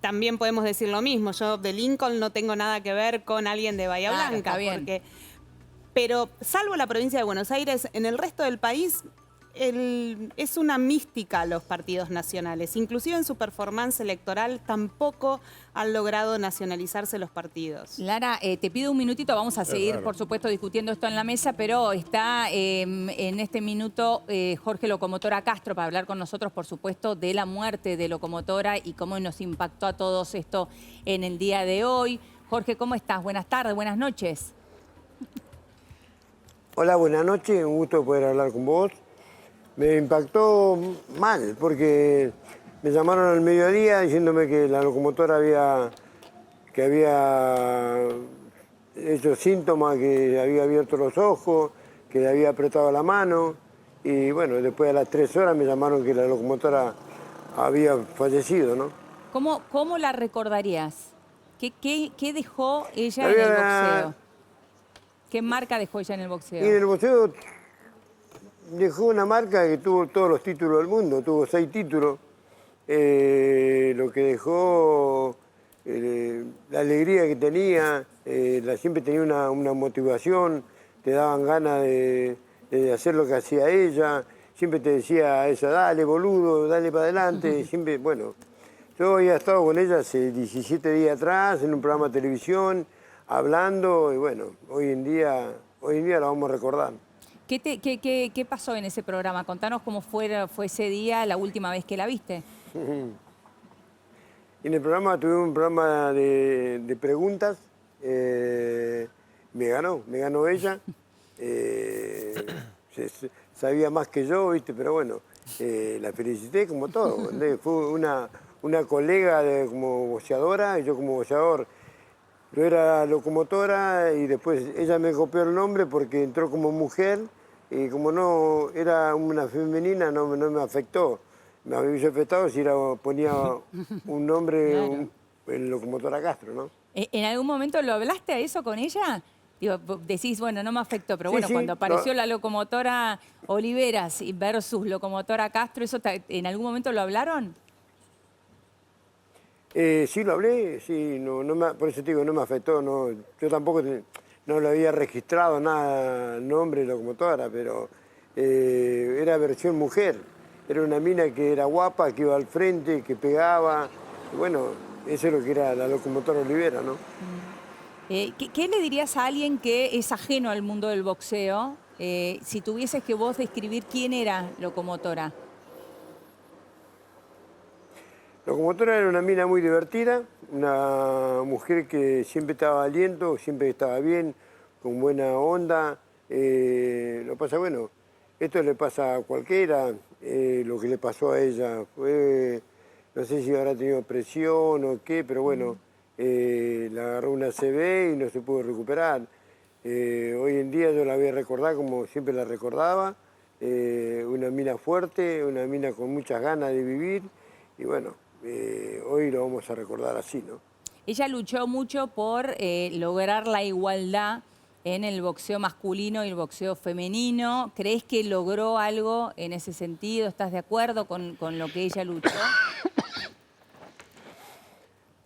también podemos decir lo mismo. Yo de Lincoln no tengo nada que ver con alguien de Bahía Claro, Blanca. está bien. Pero salvo la provincia de Buenos Aires, en el resto del país es una mística los partidos nacionales. Inclusive en su performance electoral tampoco han logrado nacionalizarse los partidos. Lara, te pido un minutito, vamos a seguir, raro. por supuesto, discutiendo esto en la mesa, pero está en este minuto Jorge Locomotora Castro para hablar con nosotros, por supuesto, de la muerte de Locomotora y cómo nos impactó a todos esto en el día de hoy. Jorge, ¿cómo estás? Buenas tardes, buenas noches. Hola, buenas noches, un gusto poder hablar con vos. Me impactó mal porque me llamaron al mediodía diciéndome que la locomotora había hecho síntomas, que había abierto los ojos, que le había apretado la mano. Y bueno, después de las 3 horas me llamaron que la locomotora había fallecido, ¿no? ¿Cómo la recordarías? ¿Qué dejó ella en Había- el boxeo? ¿Qué marca dejó ella en el Y en boxeo? el boxeo dejó una marca que tuvo todos los títulos del mundo, tuvo 6 títulos. Lo que dejó, la alegría que tenía, siempre tenía una motivación, te daban ganas de hacer lo que hacía ella, siempre te decía a ella, dale boludo, dale para adelante, siempre, bueno. Yo había estado con ella hace 17 días atrás en un programa de televisión, hablando, y bueno, hoy en día la vamos a recordar. ¿Qué pasó en ese programa? Contanos cómo fue ese día, la última vez que la viste. En el programa tuvimos un programa de preguntas, me ganó ella, sabía más que yo, ¿viste? Pero bueno, la felicité como todo, ¿entendés? Fue una colega como boxeadora y yo como boxeador. Yo era locomotora y después ella me copió el nombre porque entró como mujer y como no era una femenina no me afectó. Me hubiese afectado si ponía un nombre, Claro. el locomotora Castro, ¿no? ¿En algún momento lo hablaste a eso con ella? Digo, decís, bueno, no me afectó, pero Sí, bueno, sí, cuando apareció la locomotora Oliveras versus locomotora Castro, ¿eso en algún momento lo hablaron? Sí, lo hablé, sí, por eso te digo, no me afectó, no, yo tampoco no lo había registrado nada, nombre locomotora, pero era versión mujer, era una mina que era guapa, que iba al frente, que pegaba, y bueno, eso es lo que era la locomotora Olivera, ¿no? ¿Qué le dirías a alguien que es ajeno al mundo del boxeo si tuvieses que vos describir quién era locomotora? Locomotora era una mina muy divertida, una mujer que siempre estaba aliento, siempre estaba bien, con buena onda. Lo pasa, bueno, esto le pasa a cualquiera, lo que le pasó a ella fue, no sé si habrá tenido presión o qué, pero bueno, le agarró una ACV y no se pudo recuperar. Hoy en día yo la voy a recordar como siempre la recordaba, una mina fuerte, una mina con muchas ganas de vivir y bueno, hoy lo vamos a recordar así, ¿no? Ella luchó mucho por lograr la igualdad en el boxeo masculino y el boxeo femenino. ¿Crees que logró algo en ese sentido? ¿Estás de acuerdo con lo que ella luchó?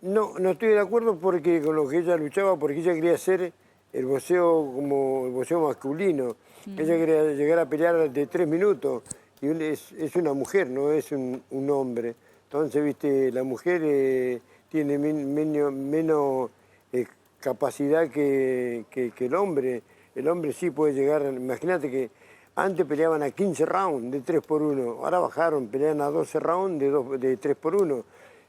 No estoy de acuerdo porque con lo que ella luchaba, porque ella quería hacer el boxeo como el boxeo masculino. Ella quería llegar a pelear de 3 minutos y es una mujer, no es un hombre. Entonces, viste, la mujer tiene menos capacidad que el hombre. El hombre sí puede llegar, imagínate que antes peleaban a 15 rounds de 3 por 1, ahora bajaron, pelean a 12 rounds de 3 por 1.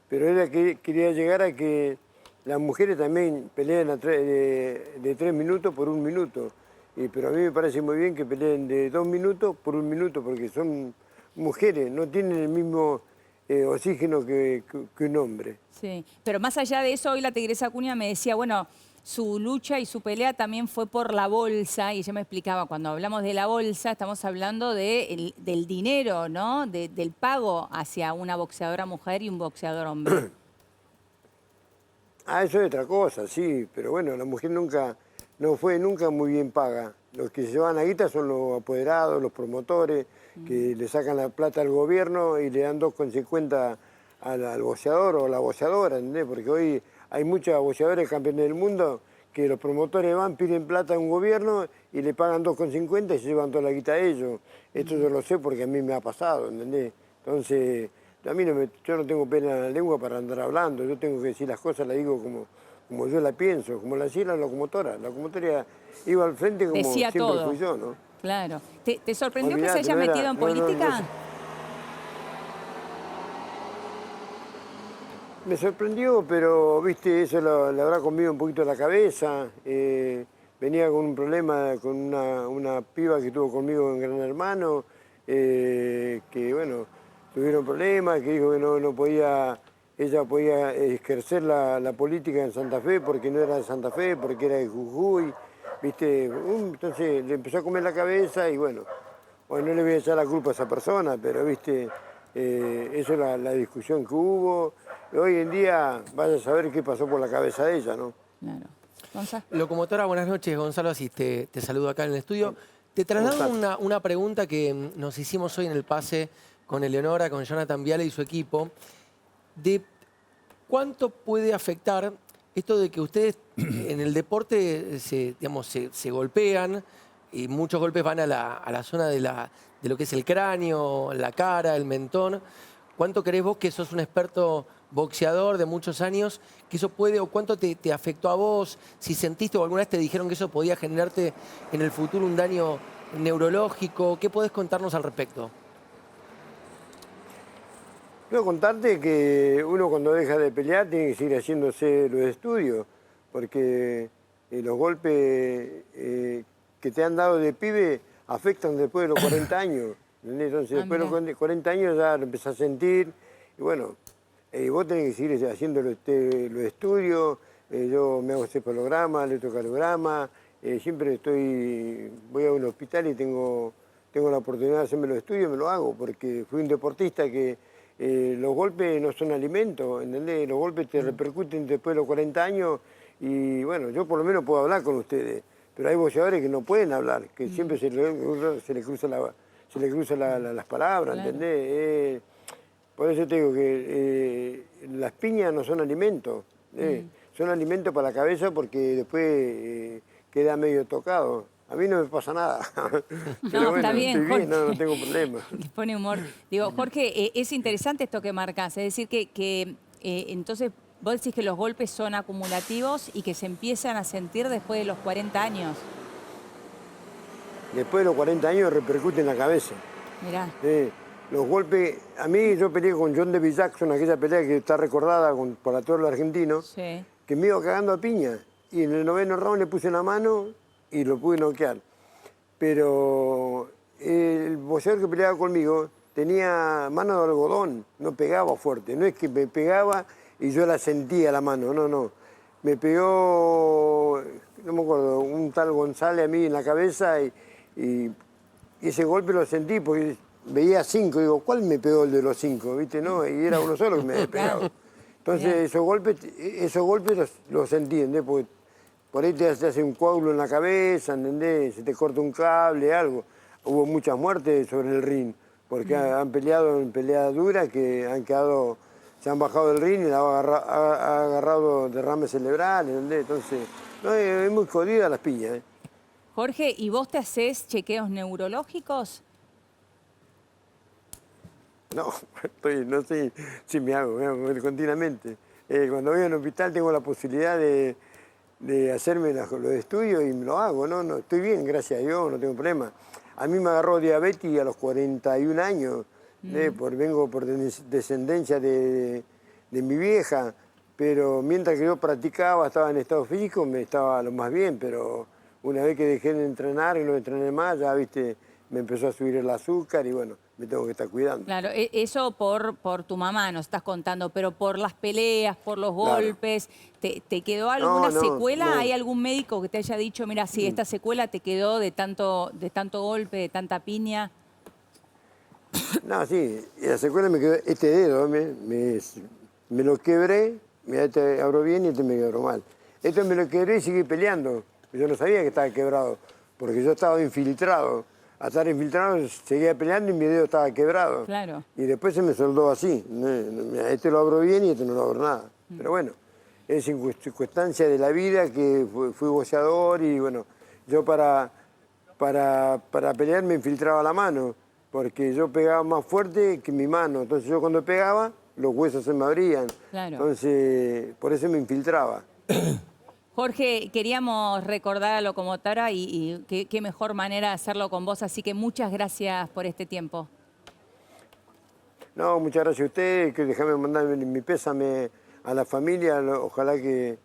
Pero ella quería llegar a que las mujeres también peleen de 3 minutos por 1 minuto. Pero a mí me parece muy bien que peleen de 2 minutos por 1 minuto, porque son mujeres, no tienen el mismo oxígeno que un hombre. Sí, pero más allá de eso, hoy la Tigresa Acuña me decía, bueno, su lucha y su pelea también fue por la bolsa, y ella me explicaba, cuando hablamos de la bolsa, estamos hablando del dinero, ¿no? Del pago hacia una boxeadora mujer y un boxeador hombre. Eso es otra cosa, sí, pero bueno, la mujer no fue nunca muy bien paga. Los que se llevan la guita son los apoderados, los promotores, que le sacan la plata al gobierno y le dan 2,50 al boxeador o la boxeadora, ¿entendés? Porque hoy hay muchos boxeadores campeones del mundo que los promotores van, piden plata a un gobierno y le pagan 2,50 y se llevan toda la guita a ellos. Esto yo lo sé porque a mí me ha pasado, ¿entendés? Entonces, yo no tengo pena en la lengua para andar hablando, yo tengo que decir las cosas, las digo como yo la pienso, como la hacía la locomotora. La locomotora iba al frente como Decía siempre todo. fui yo, ¿no? Claro. ¿Te sorprendió que se Olvidate, haya no era- metido en no, no, no política? sé. Me sorprendió, pero viste, eso le habrá comido un poquito la cabeza. venía con un problema con una piba que estuvo conmigo en Gran Hermano, que bueno, tuvieron problemas, que dijo que no podía, ella podía ejercer la política en Santa Fe porque no era de Santa Fe, porque era de Jujuy, ¿viste? Entonces le empezó a comer la cabeza y bueno, no le voy a echar la culpa a esa persona, pero ¿viste? Eso es la discusión que hubo. Hoy en día, vaya a saber qué pasó por la cabeza de ella, ¿no? Claro. Gonzalo. Locomotora, buenas noches. Gonzalo Asís, te saludo acá en el estudio. Te traslado una pregunta que nos hicimos hoy en el pase con Eleonora, con Jonathan Viale y su equipo, de cuánto puede afectar esto de que ustedes en el deporte se golpean y muchos golpes van a la zona de lo que es el cráneo, la cara, el mentón. ¿Cuánto crees vos, que sos un experto boxeador de muchos años, que eso puede, o cuánto te afectó a vos? Si sentiste o alguna vez te dijeron que eso podía generarte en el futuro un daño neurológico, ¿qué podés contarnos al respecto? Quiero contarte que uno cuando deja de pelear tiene que seguir haciéndose los estudios, porque los golpes que te han dado de pibe afectan después de los 40 años. ¿Entendés? Entonces después de los 40 años ya lo empezás a sentir y bueno, vos tenés que seguir haciendo los estudios. Yo me hago cefalograma, electrocardiograma, siempre voy a un hospital y tengo la oportunidad de hacerme los estudios, me lo hago, porque fui un deportista que los golpes no son alimento, ¿entendés? Los golpes te repercuten después de los 40 años y bueno, yo por lo menos puedo hablar con ustedes, pero hay boxeadores que no pueden hablar, que siempre se le cruzan las palabras, Claro. ¿entendés? Por eso te digo que las piñas no son alimento, son alimento para la cabeza porque después queda medio tocado. A mí no me pasa nada. Pero bueno, está bien, estoy bien, Jorge. no tengo problema. Le pone humor. Digo, Jorge, es interesante esto que marcás, es decir, que entonces vos decís que los golpes son acumulativos y que se empiezan a sentir después de los 40 años. Después de los 40 años repercute en la cabeza. Mirá. Los golpes, a mí yo peleé con John David Jackson, aquella pelea que está recordada para todos los argentinos, Sí. que me iba cagando a piña. Y en el 9º round le puse la mano y lo pude noquear. Pero el boxeador que peleaba conmigo tenía mano de algodón, no pegaba fuerte. No es que me pegaba y yo la sentía la mano, no. Me pegó, no me acuerdo, un tal González a mí en la cabeza y ese golpe lo sentí porque veía 5, digo, ¿cuál me pegó el de los 5? ¿Viste? No, y era uno solo que me había pegado. Entonces esos golpes los sentí, ¿entendés? Porque por ahí te hace un coágulo en la cabeza, ¿entendés? Se te corta un cable, algo. Hubo muchas muertes sobre el ring, porque han peleado en peleas duras que se han bajado del ring y le ha agarrado derrames cerebrales, ¿entendés? Entonces, no, es muy jodida las piñas, ¿eh? Jorge, ¿y vos te hacés chequeos neurológicos? No, no sé si me hago continuamente. Cuando voy al hospital tengo la posibilidad de hacerme los estudios y me lo hago, ¿no? Estoy bien, gracias a Dios, no tengo problema. A mí me agarró diabetes a los 41 años, vengo por descendencia de mi vieja, pero mientras que yo practicaba, estaba en estado físico, me estaba lo más bien, pero una vez que dejé de entrenar y no entrené más, ya, viste, me empezó a subir el azúcar y bueno, me tengo que estar cuidando. Claro, eso por tu mamá nos estás contando, pero por las peleas, por los golpes, ¿te quedó alguna secuela? no. ¿Hay algún médico que te haya dicho, mira, sí, esta secuela te quedó de tanto golpe, de tanta piña? No, sí, la secuela me quedó este dedo, me lo quebré, mira, este abro bien y este me quebró mal. Este me lo quebré y seguí peleando. Yo no sabía que estaba quebrado, porque yo estaba infiltrado. Al estar infiltrado seguía peleando y mi dedo estaba quebrado. Claro. Y después se me soldó así. Este lo abro bien y este no lo abro nada. Pero bueno, es circunstancia de la vida que fui boxeador y bueno, yo para pelear me infiltraba la mano, porque yo pegaba más fuerte que mi mano. Entonces yo cuando pegaba, los huesos se me abrían. Claro. Entonces, por eso me infiltraba. Jorge, queríamos recordar a Locomotora y qué mejor manera de hacerlo con vos, así que muchas gracias por este tiempo. No, muchas gracias a usted, que déjame mandar mi pésame a la familia, ojalá que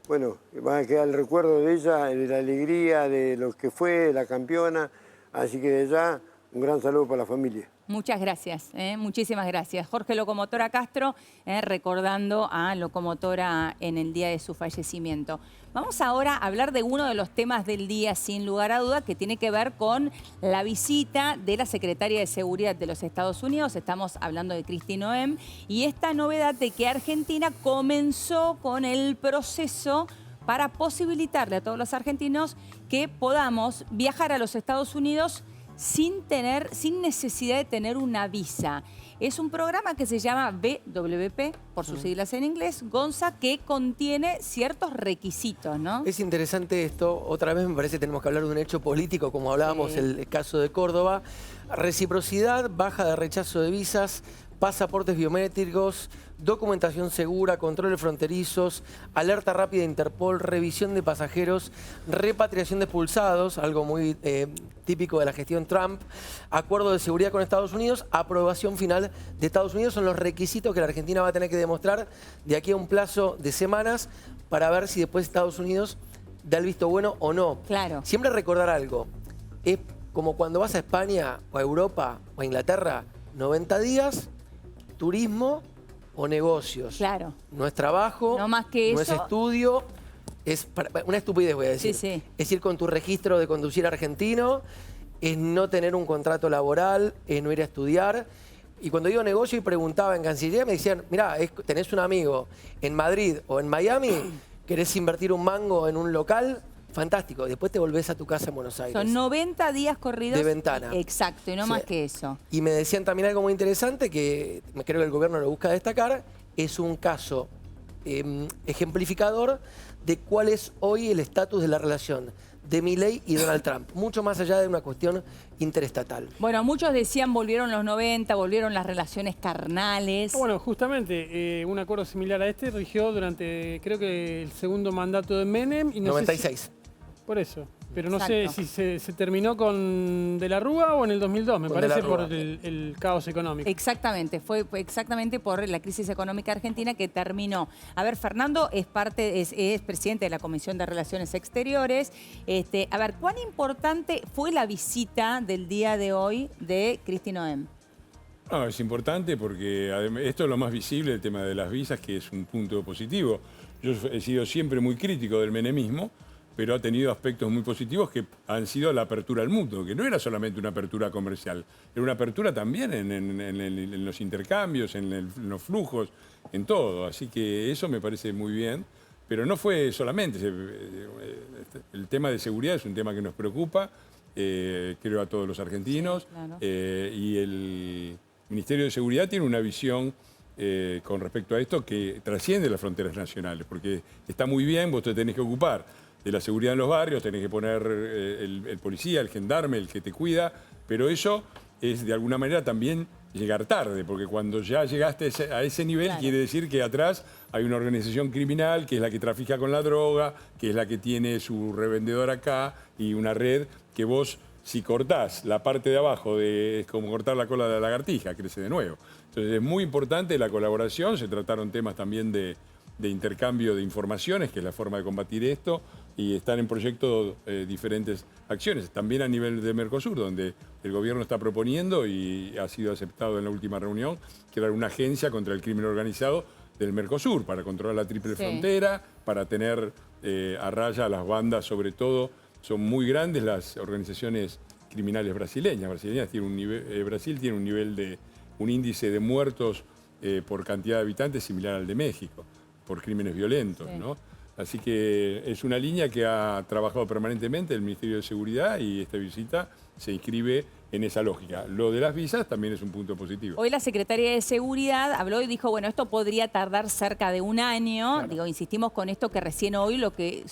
bueno, va a quedar el recuerdo de ella, de la alegría, de lo que fue, la campeona. Así que de allá, un gran saludo para la familia. Muchas gracias, muchísimas gracias. Jorge Locomotora Castro, recordando a Locomotora en el día de su fallecimiento. Vamos ahora a hablar de uno de los temas del día, sin lugar a duda, que tiene que ver con la visita de la Secretaria de Seguridad de los Estados Unidos. Estamos hablando de Kristi Noem y esta novedad de que Argentina comenzó con el proceso para posibilitarle a todos los argentinos que podamos viajar a los Estados Unidos sin necesidad de tener una visa. Es un programa que se llama BWP, por sus siglas en inglés, Gonza, que contiene ciertos requisitos, ¿no? Es interesante esto. Otra vez me parece que tenemos que hablar de un hecho político, como hablábamos el caso de Córdoba. Reciprocidad, baja de rechazo de visas, pasaportes biométricos, documentación segura, controles fronterizos, alerta rápida de Interpol, revisión de pasajeros, repatriación de expulsados, algo muy típico de la gestión Trump, acuerdo de seguridad con Estados Unidos, aprobación final de Estados Unidos. Son los requisitos que la Argentina va a tener que demostrar de aquí a un plazo de semanas para ver si después Estados Unidos da el visto bueno o no. Claro. Siempre recordar algo. Es como cuando vas a España o a Europa o a Inglaterra, 90 días, turismo o negocios. Claro. No es trabajo, no más que no eso. es estudio, es una estupidez, voy a decir. Sí, sí. Es ir con tu registro de conducir argentino, es no tener un contrato laboral, es no ir a estudiar. Y cuando digo negocio y preguntaba en Cancillería, me decían, mirá, tenés un amigo en Madrid o en Miami, querés invertir un mango en un local, fantástico. Después te volvés a tu casa en Buenos Aires. Son 90 días corridos. De ventana. Exacto, y no más que eso. Y me decían también algo muy interesante que creo que el gobierno lo busca destacar, es un caso ejemplificador de cuál es hoy el estatus de la relación de Milei y Donald Trump, mucho más allá de una cuestión interestatal. Bueno, muchos decían volvieron los 90, volvieron las relaciones carnales. Bueno, justamente un acuerdo similar a este rigió durante, creo que el segundo mandato de Menem. Y no 96. Sé si, por eso. Pero no Exacto. sé si se terminó con De la Rúa o en el 2002, me Con parece, De la Rúa. por el caos económico. Exactamente, fue exactamente por la crisis económica argentina que terminó. A ver, Fernando es presidente de la Comisión de Relaciones Exteriores. A ver, ¿cuán importante fue la visita del día de hoy de Kristi Noem? No, es importante porque esto es lo más visible, el tema de las visas, que es un punto positivo. Yo he sido siempre muy crítico del menemismo, pero ha tenido aspectos muy positivos que han sido la apertura al mundo, que no era solamente una apertura comercial, era una apertura también en los intercambios, en los flujos, en todo. Así que eso me parece muy bien, pero no fue solamente. El tema de seguridad es un tema que nos preocupa, creo a todos los argentinos, Claro. Y el Ministerio de Seguridad tiene una visión con respecto a esto que trasciende las fronteras nacionales, porque está muy bien, vos te tenés que ocupar de la seguridad en los barrios, tenés que poner el policía, el gendarme, el que te cuida, pero eso es de alguna manera también llegar tarde, porque cuando ya llegaste a ese nivel, Claro. quiere decir que atrás hay una organización criminal que es la que trafica con la droga, que es la que tiene su revendedor acá y una red que vos, si cortás la parte de abajo, es como cortar la cola de la lagartija, crece de nuevo. Entonces es muy importante la colaboración, se trataron temas también de intercambio de informaciones, que es la forma de combatir esto, y están en proyecto diferentes acciones, también a nivel de Mercosur, donde el gobierno está proponiendo y ha sido aceptado en la última reunión, crear una agencia contra el crimen organizado del Mercosur, para controlar la triple frontera, para tener a raya a las bandas, sobre todo, son muy grandes las organizaciones criminales brasileñas. Brasil tiene un índice de muertos por cantidad de habitantes similar al de México, por crímenes violentos, ¿no? Así que es una línea que ha trabajado permanentemente el Ministerio de Seguridad y esta visita se inscribe en esa lógica. Lo de las visas también es un punto positivo. Hoy la Secretaría de Seguridad habló y dijo, bueno, esto podría tardar cerca de un año. Claro. Digo, insistimos con esto que recién hoy lo que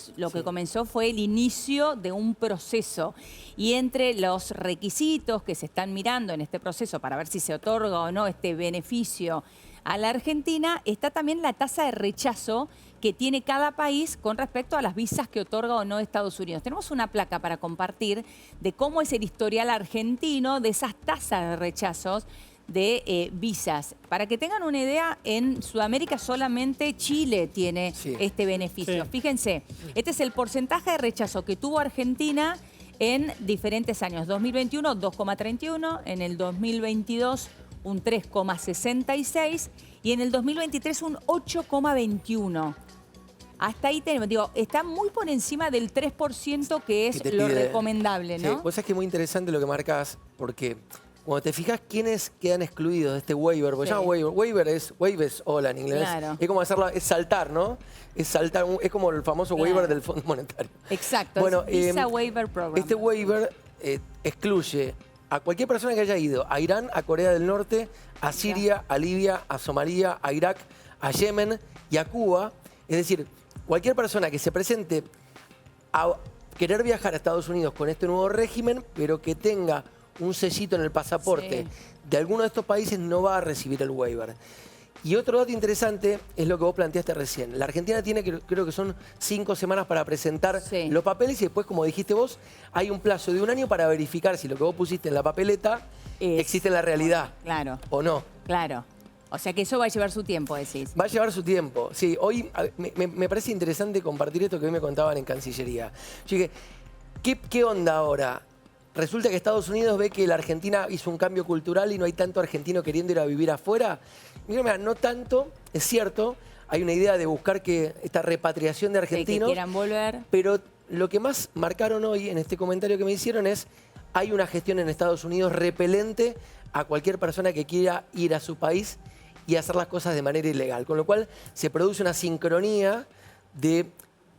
comenzó fue el inicio de un proceso. Y entre los requisitos que se están mirando en este proceso para ver si se otorga o no este beneficio a la Argentina, está también la tasa de rechazo que tiene cada país con respecto a las visas que otorga o no Estados Unidos. Tenemos una placa para compartir de cómo es el historial argentino, de esas tasas de rechazos de visas. Para que tengan una idea, en Sudamérica solamente Chile tiene este beneficio. Sí. Fíjense, este es el porcentaje de rechazo que tuvo Argentina en diferentes años. 2021, 2,31, en el 2022, un 3,66 y en el 2023 un 8,21. Hasta ahí tenemos, digo, está muy por encima del 3% que es lo recomendable, ¿no? Sí, vos sabés que es muy interesante lo que marcás, porque cuando te fijas quiénes quedan excluidos de este waiver, porque se llama waiver, waiver es hola en inglés, Claro. es como hacerlo, es saltar, ¿no? Es saltar, es como el famoso waiver del Fondo Monetario. Exacto, Bueno, es Visa Waiver Program. Este waiver excluye a cualquier persona que haya ido a Irán, a Corea del Norte, a Siria, a Libia, a Somalia, a Irak, a Yemen y a Cuba. Es decir, cualquier persona que se presente a querer viajar a Estados Unidos con este nuevo régimen, pero que tenga un sellito en el pasaporte de alguno de estos países, no va a recibir el waiver. Y otro dato interesante es lo que vos planteaste recién. La Argentina tiene, creo que son 5 semanas para presentar los papeles y después, como dijiste vos, hay un plazo de 1 año para verificar si lo que vos pusiste en la papeleta existe en la realidad. Claro. ¿O no? Claro. O sea que eso va a llevar su tiempo, decís. Va a llevar su tiempo. Sí, hoy me parece interesante compartir esto que hoy me contaban en Cancillería. Yo dije, ¿qué onda ahora? Resulta que Estados Unidos ve que la Argentina hizo un cambio cultural y no hay tanto argentino queriendo ir a vivir afuera. Mira, no tanto, es cierto, hay una idea de buscar que esta repatriación de argentinos. Que quieran volver. Pero lo que más marcaron hoy en este comentario que me hicieron es, hay una gestión en Estados Unidos repelente a cualquier persona que quiera ir a su país y hacer las cosas de manera ilegal. Con lo cual se produce una sincronía de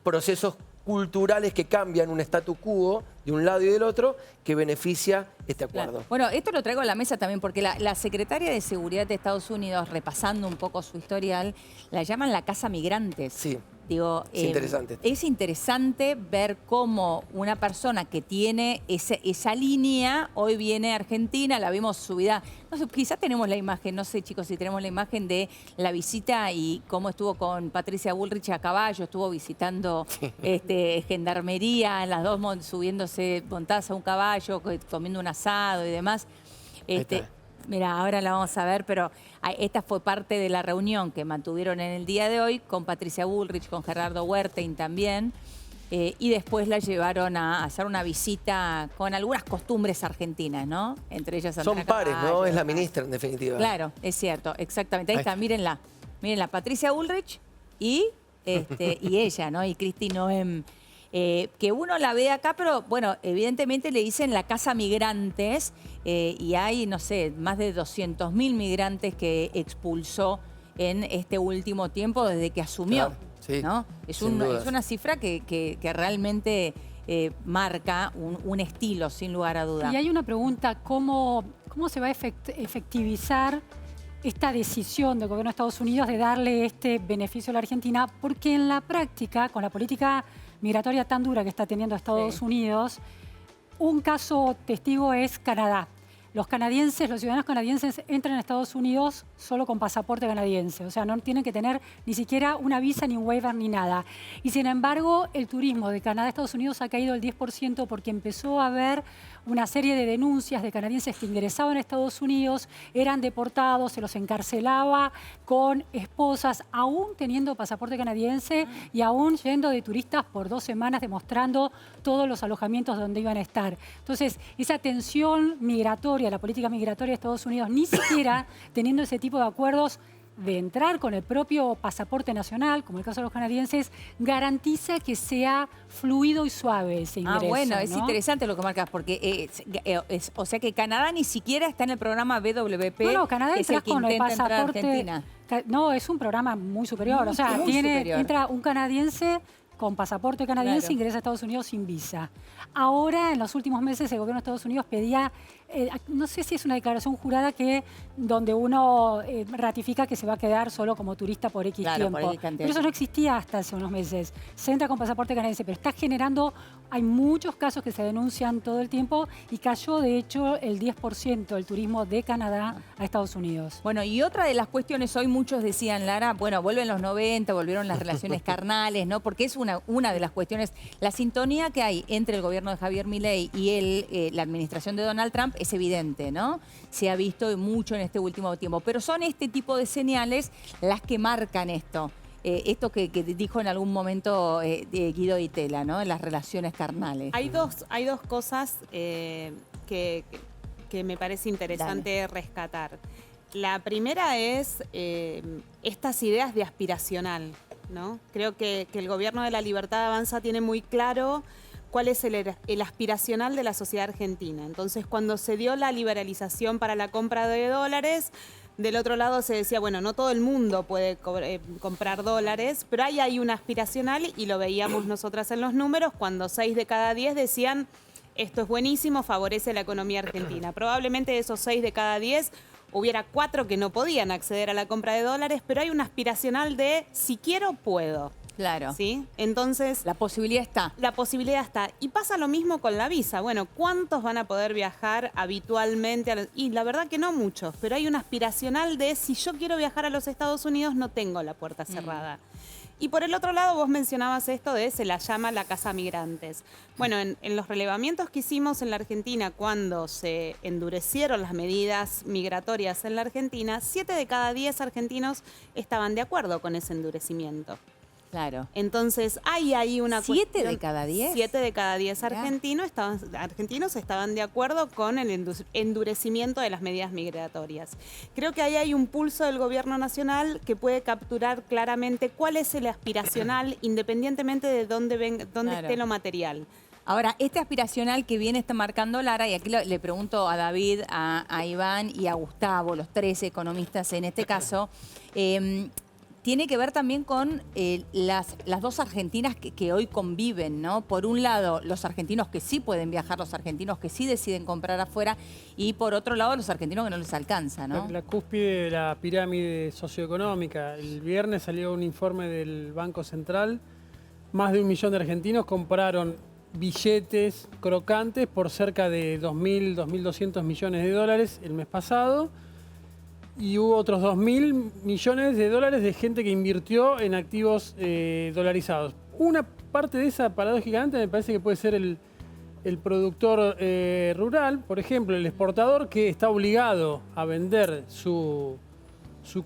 procesos culturales que cambian un statu quo de un lado y del otro que beneficia este acuerdo. Claro. Bueno, esto lo traigo a la mesa también porque la secretaria de Seguridad de Estados Unidos, repasando un poco su historial, la llaman la casa migrantes. Sí. Digo, Es interesante. Es interesante ver cómo una persona que tiene esa línea hoy viene a Argentina, la vimos subida. No sé, quizás tenemos la imagen, no sé chicos si tenemos la imagen de la visita y cómo estuvo con Patricia Bullrich a caballo, estuvo visitando gendarmería, las dos subiéndose montadas a un caballo, comiendo un asado y demás. Mira, ahora la vamos a ver, pero esta fue parte de la reunión que mantuvieron en el día de hoy con Patricia Bullrich, con Gerardo Huertain también, y después la llevaron a hacer una visita con algunas costumbres argentinas, ¿no? Entre ellas Son pares, ¿no? Es la ministra, en definitiva. Claro, es cierto, exactamente. Ahí está, mírenla. Mírenla, Patricia Bullrich y ella, ¿no? Y Kristi Noem. Que uno la ve acá, pero bueno, evidentemente le dicen la casa migrantes y hay, no sé, más de 200.000 migrantes que expulsó en este último tiempo desde que asumió. Claro, sí, ¿no? Es una cifra que realmente marca un estilo, sin lugar a duda. Y hay una pregunta, ¿cómo se va a efectivizar esta decisión del gobierno de Estados Unidos de darle este beneficio a la Argentina? Porque en la práctica, con la política migratoria tan dura que está teniendo Estados Unidos, un caso testigo es Canadá. Los ciudadanos canadienses entran a Estados Unidos solo con pasaporte canadiense. O sea, no tienen que tener ni siquiera una visa, ni un waiver, ni nada. Y sin embargo, el turismo de Canadá a Estados Unidos ha caído el 10% porque empezó a haber una serie de denuncias de canadienses que ingresaban a Estados Unidos, eran deportados, se los encarcelaba con esposas, aún teniendo pasaporte canadiense y aún yendo de turistas por 2 semanas demostrando todos los alojamientos donde iban a estar. Entonces, esa tensión migratoria, la política migratoria de Estados Unidos, ni siquiera teniendo ese tipo de acuerdos de entrar con el propio pasaporte nacional, como el caso de los canadienses, garantiza que sea fluido y suave ese ingreso. Bueno, es ¿no? interesante lo que marcas, porque o sea que Canadá ni siquiera está en el programa BWP, no, Canadá que es el que con el intenta entrar a pasaporte. Argentina. No, es un programa muy superior. O sea, entra un canadiense con pasaporte canadiense, ingresa a Estados Unidos sin visa. Ahora, en los últimos meses, el gobierno de Estados Unidos pedía, no sé si es una declaración jurada donde uno ratifica que se va a quedar solo como turista por X tiempo. Pero eso no existía hasta hace unos meses. Se entra con pasaporte canadiense, pero está generando, hay muchos casos que se denuncian todo el tiempo y cayó, de hecho, el 10% del turismo de Canadá a Estados Unidos. Bueno, y otra de las cuestiones, hoy muchos decían, Lara, bueno, vuelven los 90, volvieron las relaciones carnales, ¿no? Porque es una una de las cuestiones. La sintonía que hay entre el gobierno de Javier Milei y la administración de Donald Trump es evidente, ¿no? Se ha visto mucho en este último tiempo. Pero son este tipo de señales las que marcan esto. Esto que dijo en algún momento Guido Di Tella, ¿no? En las relaciones carnales. Hay dos cosas que me parece interesante rescatar. La primera es estas ideas de aspiracional, ¿no? Creo que el gobierno de la Libertad Avanza tiene muy claro cuál es el aspiracional de la sociedad argentina. Entonces, cuando se dio la liberalización para la compra de dólares, del otro lado se decía, bueno, no todo el mundo puede comprar dólares, pero ahí hay un aspiracional y lo veíamos nosotras en los números cuando 6 de cada 10 decían, esto es buenísimo, favorece la economía argentina. Probablemente de esos 6 de cada 10 hubiera 4 que no podían acceder a la compra de dólares, pero hay un aspiracional de si quiero, puedo. Claro. ¿Sí? Entonces, la posibilidad está. La posibilidad está. Y pasa lo mismo con la visa. Bueno, ¿cuántos van a poder viajar habitualmente? Y la verdad que no muchos, pero hay un aspiracional de si yo quiero viajar a los Estados Unidos, no tengo la puerta cerrada. Y por el otro lado, vos mencionabas esto de se la llama la casa migrantes. Bueno, en los relevamientos que hicimos en la Argentina cuando se endurecieron las medidas migratorias en la Argentina, 7 de cada 10 argentinos estaban de acuerdo con ese endurecimiento. Claro. Entonces, hay ahí una cuestión. ¿7 de cada 10? 7 de cada 10 argentinos estaban de acuerdo con el endurecimiento de las medidas migratorias. Creo que ahí hay un pulso del gobierno nacional que puede capturar claramente cuál es el aspiracional, independientemente de dónde esté lo material. Ahora, este aspiracional que viene está marcando Lara, y aquí le pregunto a David, a Iván y a Gustavo, los 3 economistas en este caso, tiene que ver también con las dos Argentinas que hoy conviven, ¿no? Por un lado, los argentinos que sí pueden viajar, los argentinos que sí deciden comprar afuera, y por otro lado, los argentinos que no les alcanza, ¿no? La cúspide de la pirámide socioeconómica. El viernes salió un informe del Banco Central. Más de 1 millón de argentinos compraron billetes crocantes por cerca de 2.000, 2.200 millones de dólares el mes pasado. Y hubo otros 2.000 millones de dólares de gente que invirtió en activos dolarizados. Una parte de esa, paradójicamente, me parece que puede ser el productor rural, por ejemplo, el exportador que está obligado a vender su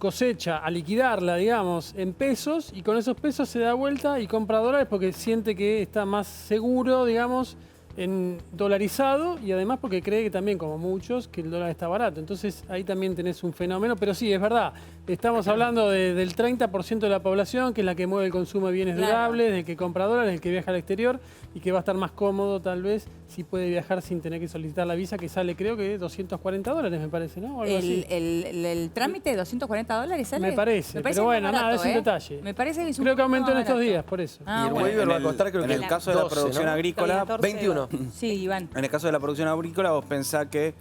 cosecha, a liquidarla, digamos, en pesos, y con esos pesos se da vuelta y compra dólares porque siente que está más seguro, digamos, en dolarizado, y además porque cree que también, como muchos, que el dólar está barato. Entonces ahí también tenés un fenómeno, pero sí, es verdad, estamos hablando del 30% de la población, que es la que mueve el consumo de bienes durables, el que compra dólares, el que viaja al exterior, y que va a estar más cómodo tal vez si puede viajar sin tener que solicitar la visa, que sale creo que $240, me parece, ¿no? O algo así. El trámite de $240 sale. Me parece, pero bueno, barato, nada, es un detalle. Me parece que es un creo que aumentó en poco estos más días, barato. por eso. Y el Waiver va a costar, creo que en el caso de la 12, producción ¿no? agrícola, 21. Sí, Iván. En el caso de la producción agrícola, vos pensás que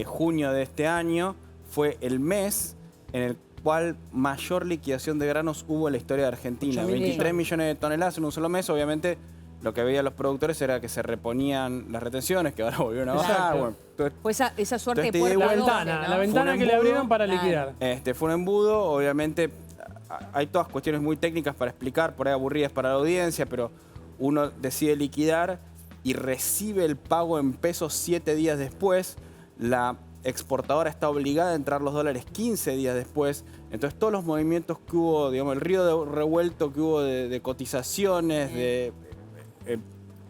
junio de este año fue el mes en el cual mayor liquidación de granos hubo en la historia de Argentina. 23 millones de toneladas en un solo mes. Obviamente, lo que veían los productores era que se reponían las retenciones, que ahora volvieron a bajar. Bueno, Pues esa suerte de Entonces, puerta La igual, ventana, ¿no? la ventana que le abrieron para liquidar. fue un embudo, obviamente hay todas cuestiones muy técnicas para explicar, por ahí aburridas para la audiencia, pero uno decide liquidar y recibe el pago en pesos 7 días después. La exportadora está obligada a entrar los dólares 15 días después. Entonces todos los movimientos que hubo, digamos, el río de revuelto que hubo de cotizaciones,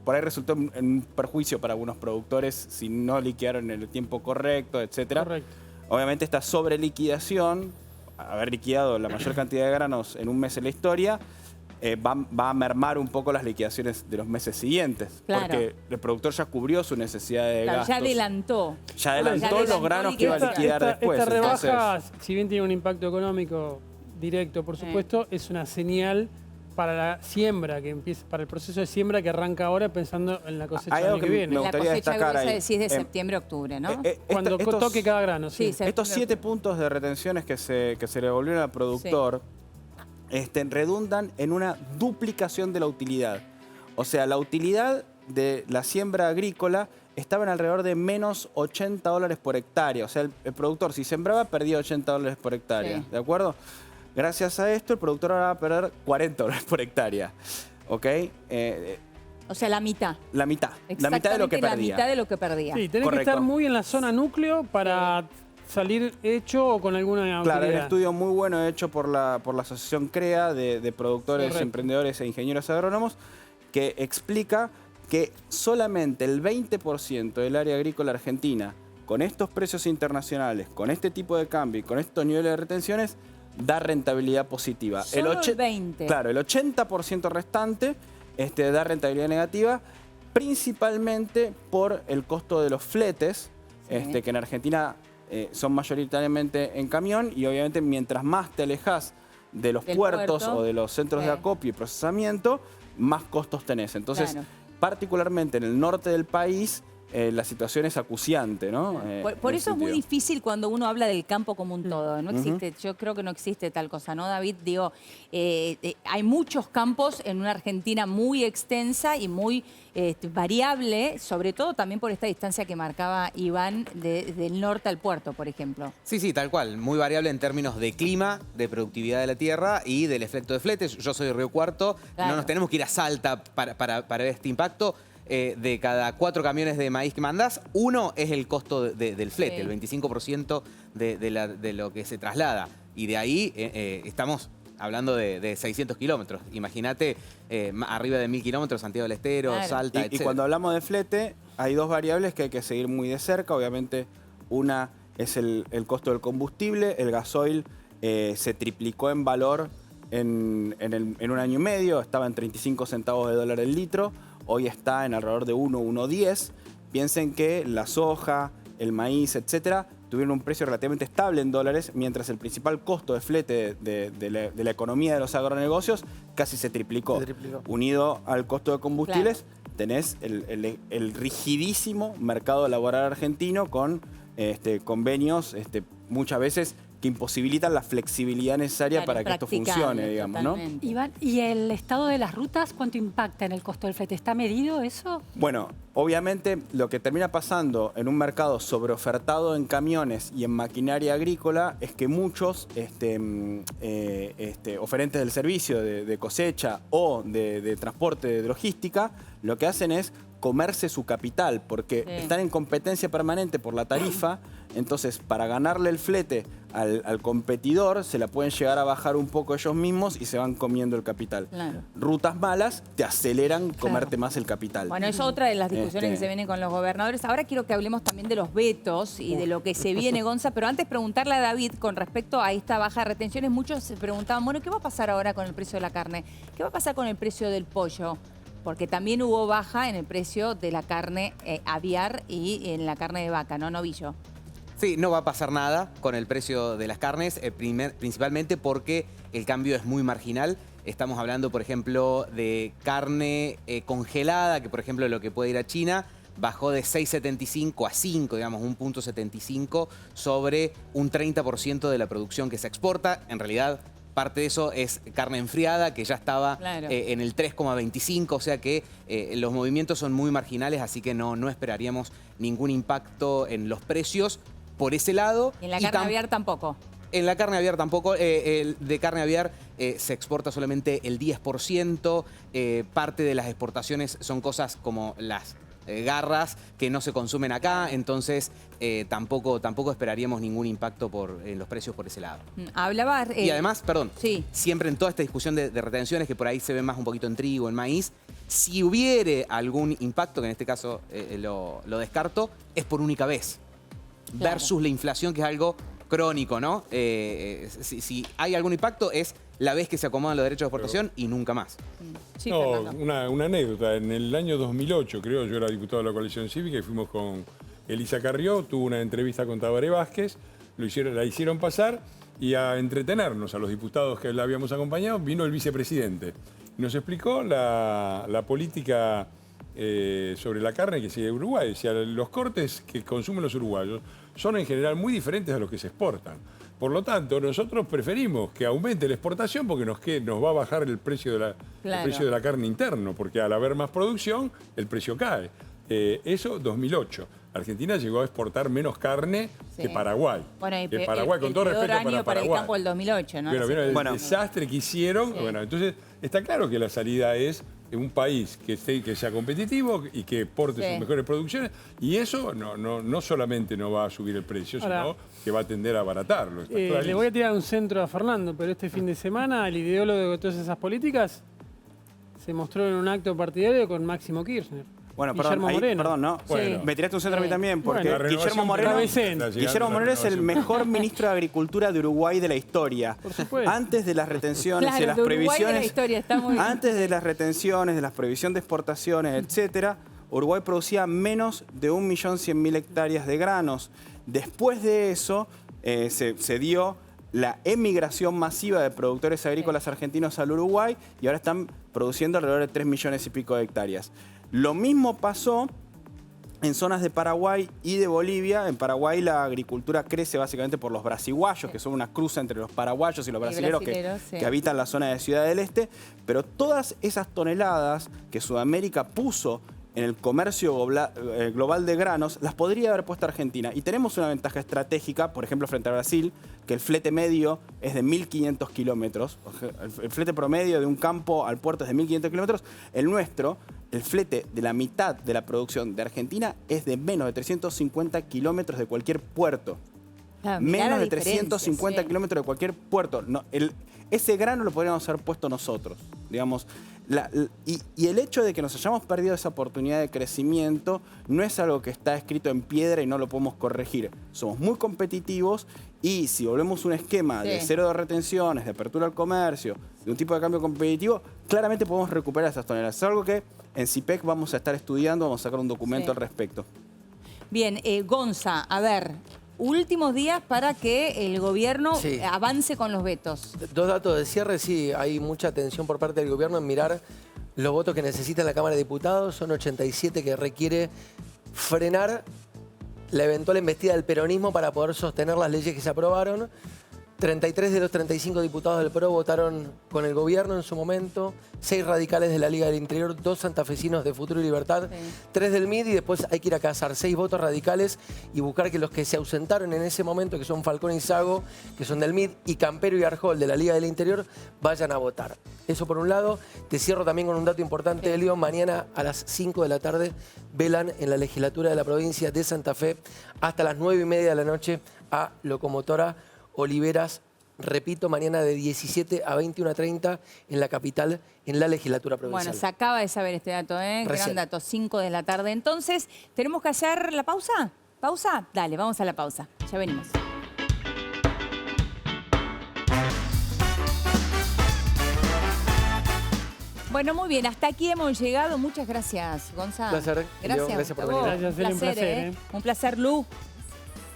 por ahí resultó en un perjuicio para algunos productores si no liquidaron en el tiempo correcto, etc. Correcto. Obviamente esta sobreliquidación, haber liquidado la mayor cantidad de granos en un mes en la historia, va a mermar un poco las liquidaciones de los meses siguientes. Claro. Porque el productor ya cubrió su necesidad de Claro, gastos. ya adelantó. Ya adelantó los granos que iba a liquidar después. Esta rebaja, Entonces, si bien tiene un impacto económico directo, por supuesto, es una señal para la siembra que empieza, para el proceso de siembra que arranca ahora pensando en la cosecha Hay del algo año que que viene. me La gustaría cosecha destacar gruesa ahí. decís de septiembre a octubre, ¿no? Cuando toque cada grano, sí. Sí, Estos 7 puntos de retenciones que se le devolvieron al productor redundan en una duplicación de la utilidad. O sea, la utilidad de la siembra agrícola estaba en alrededor de menos $80 por hectárea. O sea, el productor, si sembraba, perdía $80 por hectárea. Sí. ¿De acuerdo? Gracias a esto, el productor ahora va a perder $40 por hectárea. ¿ok? O sea, la mitad. La mitad de lo que perdía. La mitad de lo que perdía. Sí, tenés Correcto. que estar muy en la zona núcleo para salir hecho o con alguna Claro, hay un utilidad. estudio muy bueno hecho por la Asociación CREA de productores, Correcto. emprendedores e ingenieros agrónomos que explica que solamente el 20% del área agrícola argentina, con estos precios internacionales, con este tipo de cambio y con estos niveles de retenciones, da rentabilidad positiva. Solo el 20%. Claro, el 80% restante da rentabilidad negativa, principalmente por el costo de los fletes, Sí. que en Argentina son mayoritariamente en camión, y obviamente mientras más te alejas de los Del puertos puerto. o de los centros Sí. de acopio y procesamiento, más costos tenés. Entonces, Claro. particularmente en el norte del país, la situación es acuciante, ¿no? Por En eso ese es muy sentido. difícil cuando uno habla del campo como un todo. No existe, yo creo que no existe tal cosa, ¿no, David? Digo, hay muchos campos en una Argentina muy extensa y muy variable, sobre todo también por esta distancia que marcaba Iván del norte al puerto, por ejemplo. Sí, tal cual. Muy variable en términos de clima, de productividad de la tierra y del efecto de fletes. Yo soy de Río Cuarto. Claro. No nos tenemos que ir a Salta para ver este impacto. De cada 4 camiones de maíz que mandás, uno es el costo del flete, Sí. el 25% de lo que se traslada. Y de ahí estamos hablando de 600 kilómetros. Imagínate, arriba de 1000 kilómetros, Santiago del Estero, Claro. Salta, Y etc. cuando hablamos de flete, hay dos variables que hay que seguir muy de cerca. Obviamente, una es el costo del combustible. El gasoil se triplicó en valor en un año y medio. Estaba en 35 centavos de dólar el litro. Hoy está en alrededor de 1,10. Piensen que la soja, el maíz, etcétera, tuvieron un precio relativamente estable en dólares, mientras el principal costo de flete de la economía de los agronegocios casi se triplicó. Unido al costo de combustibles, tenés el rigidísimo mercado laboral argentino con convenios muchas veces que imposibilitan la flexibilidad necesaria Claro, para que esto impracticable, funcione, digamos, ¿no? totalmente. Iván, ¿y el estado de las rutas cuánto impacta en el costo del flete? ¿Está medido eso? Bueno, obviamente lo que termina pasando en un mercado sobreofertado en camiones y en maquinaria agrícola es que muchos oferentes del servicio de cosecha o de transporte de logística lo que hacen es comerse su capital porque Sí. están en competencia permanente por la tarifa. Entonces, para ganarle el flete al competidor, se la pueden llegar a bajar un poco ellos mismos y se van comiendo el capital. Claro. Rutas malas te aceleran comerte más el capital. Bueno, es otra de las discusiones que se vienen con los gobernadores. Ahora quiero que hablemos también de los vetos y de lo que se viene, Gonza, pero antes preguntarle a David con respecto a esta baja de retenciones. Muchos se preguntaban, bueno, ¿qué va a pasar ahora con el precio de la carne? ¿Qué va a pasar con el precio del pollo? Porque también hubo baja en el precio de la carne aviar y en la carne de vaca, ¿no, novillo? Sí, no va a pasar nada con el precio de las carnes, principalmente porque el cambio es muy marginal. Estamos hablando, por ejemplo, de carne congelada, que por ejemplo lo que puede ir a China, bajó de 6,75 a 5, digamos, 1,75 sobre un 30% de la producción que se exporta. En realidad, parte de eso es carne enfriada, que ya estaba Claro. en el 3,25, o sea que los movimientos son muy marginales, así que no esperaríamos ningún impacto en los precios por ese lado. En la Y carne aviar tampoco. en la carne aviar tampoco. De carne aviar se exporta solamente el 10%. Parte de las exportaciones son cosas como las garras que no se consumen acá. Entonces tampoco esperaríamos ningún impacto en los precios por ese lado. Hablaba... Y además, perdón, sí. siempre en toda esta discusión de retenciones, que por ahí se ve más un poquito en trigo, en maíz, si hubiere algún impacto, que en este caso lo descarto, es por única vez. Claro. Versus la inflación, que es algo crónico, ¿no? Si hay algún impacto, es la vez que se acomodan los derechos de exportación y nunca más. Sí, No, Fernando. una anécdota. En el año 2008, creo, yo era diputado de la coalición cívica y fuimos con Elisa Carrió, tuvo una entrevista con Tabaré Vázquez, la hicieron pasar y a entretenernos a los diputados que la habíamos acompañado, vino el vicepresidente. Nos explicó la política sobre la carne que sigue Uruguay. Decía, los cortes que consumen los uruguayos son en general muy diferentes a los que se exportan. Por lo tanto, nosotros preferimos que aumente la exportación porque nos va a bajar el precio de la carne interno, porque al haber más producción, el precio cae. Eso 2008. Argentina llegó a exportar menos carne que Paraguay. Bueno, y que Paraguay, con todo respeto año para el Paraguay. campo del 2008, ¿no? Bueno, el Bueno. desastre que hicieron. Sí. Bueno, entonces está claro que la salida es un país que sea competitivo y que exporte sus mejores producciones, y eso no solamente no va a subir el precio, sino que va a tender a abaratarlo. Le voy a tirar un centro a Fernando, pero este fin de semana el ideólogo de todas esas políticas se mostró en un acto partidario con Máximo Kirchner. Bueno, Guillermo Moreno. perdón, ¿no? Bueno. Me tiraste un centro a mí también, porque Bueno, Guillermo Moreno es el mejor ministro de Agricultura de Uruguay de la historia. Por supuesto. Antes de las retenciones y Claro, las de Uruguay prohibiciones. de la historia, está muy bien. Antes de las retenciones, de las prohibición de exportaciones, etcétera, Uruguay producía menos de 1.100.000 hectáreas de granos. Después de eso, se dio la emigración masiva de productores agrícolas argentinos al Uruguay y ahora están produciendo alrededor de 3 millones y pico de hectáreas. Lo mismo pasó en zonas de Paraguay y de Bolivia. En Paraguay la agricultura crece básicamente por los brasiguayos, que son una cruza entre los paraguayos y los brasileros que habitan la zona de Ciudad del Este. Pero todas esas toneladas que Sudamérica puso en el comercio global de granos, las podría haber puesto Argentina. Y tenemos una ventaja estratégica, por ejemplo, frente a Brasil, que el flete medio es de 1.500 kilómetros. El flete promedio de un campo al puerto es de 1.500 kilómetros. El nuestro, el flete de la mitad de la producción de Argentina, es de menos de 350 kilómetros de cualquier puerto. Menos de 350 kilómetros de cualquier puerto. No, ese grano lo podríamos haber puesto nosotros, digamos. Y el hecho de que nos hayamos perdido esa oportunidad de crecimiento no es algo que está escrito en piedra y no lo podemos corregir. Somos muy competitivos y si volvemos un esquema de cero de retenciones, de apertura al comercio, de un tipo de cambio competitivo, claramente podemos recuperar esas toneladas. Es algo que en CIPEC vamos a estar estudiando, vamos a sacar un documento al respecto. Bien, Gonza, a ver, últimos días para que el gobierno avance con los vetos. Dos datos de cierre, sí, hay mucha atención por parte del gobierno en mirar los votos que necesita la Cámara de Diputados. Son 87 que requiere frenar la eventual embestida del peronismo para poder sostener las leyes que se aprobaron. 33 de los 35 diputados del PRO votaron con el gobierno en su momento, 6 radicales de la Liga del Interior, 2 santafesinos de Futuro y Libertad, 3 del MID y después hay que ir a cazar 6 votos radicales y buscar que los que se ausentaron en ese momento, que son Falcón y Sago, que son del MID, y Campero y Arjol de la Liga del Interior, vayan a votar. Eso por un lado. Te cierro también con un dato importante, Elio. Mañana a las 5 de la tarde velan en la legislatura de la provincia de Santa Fe hasta las 9:30 de la noche a Locomotora Oliveras, repito, mañana de 17 a 21:30 en la capital, en la legislatura provincial. Bueno, se acaba de saber este dato, ¿eh? Gran dato, 5 de la tarde. Entonces, ¿tenemos que hacer la pausa? ¿Pausa? Dale, vamos a la pausa. Ya venimos. Bueno, muy bien, hasta aquí hemos llegado. Muchas gracias, Gonzalo. Un placer. Gracias por venir. Gracias, un placer. Un placer, Lu.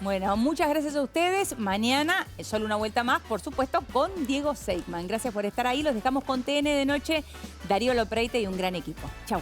Bueno, muchas gracias a ustedes. Mañana, solo una vuelta más, por supuesto, con Diego Seigman. Gracias por estar ahí. Los dejamos con TN de noche, Darío Lopreite y un gran equipo. Chau.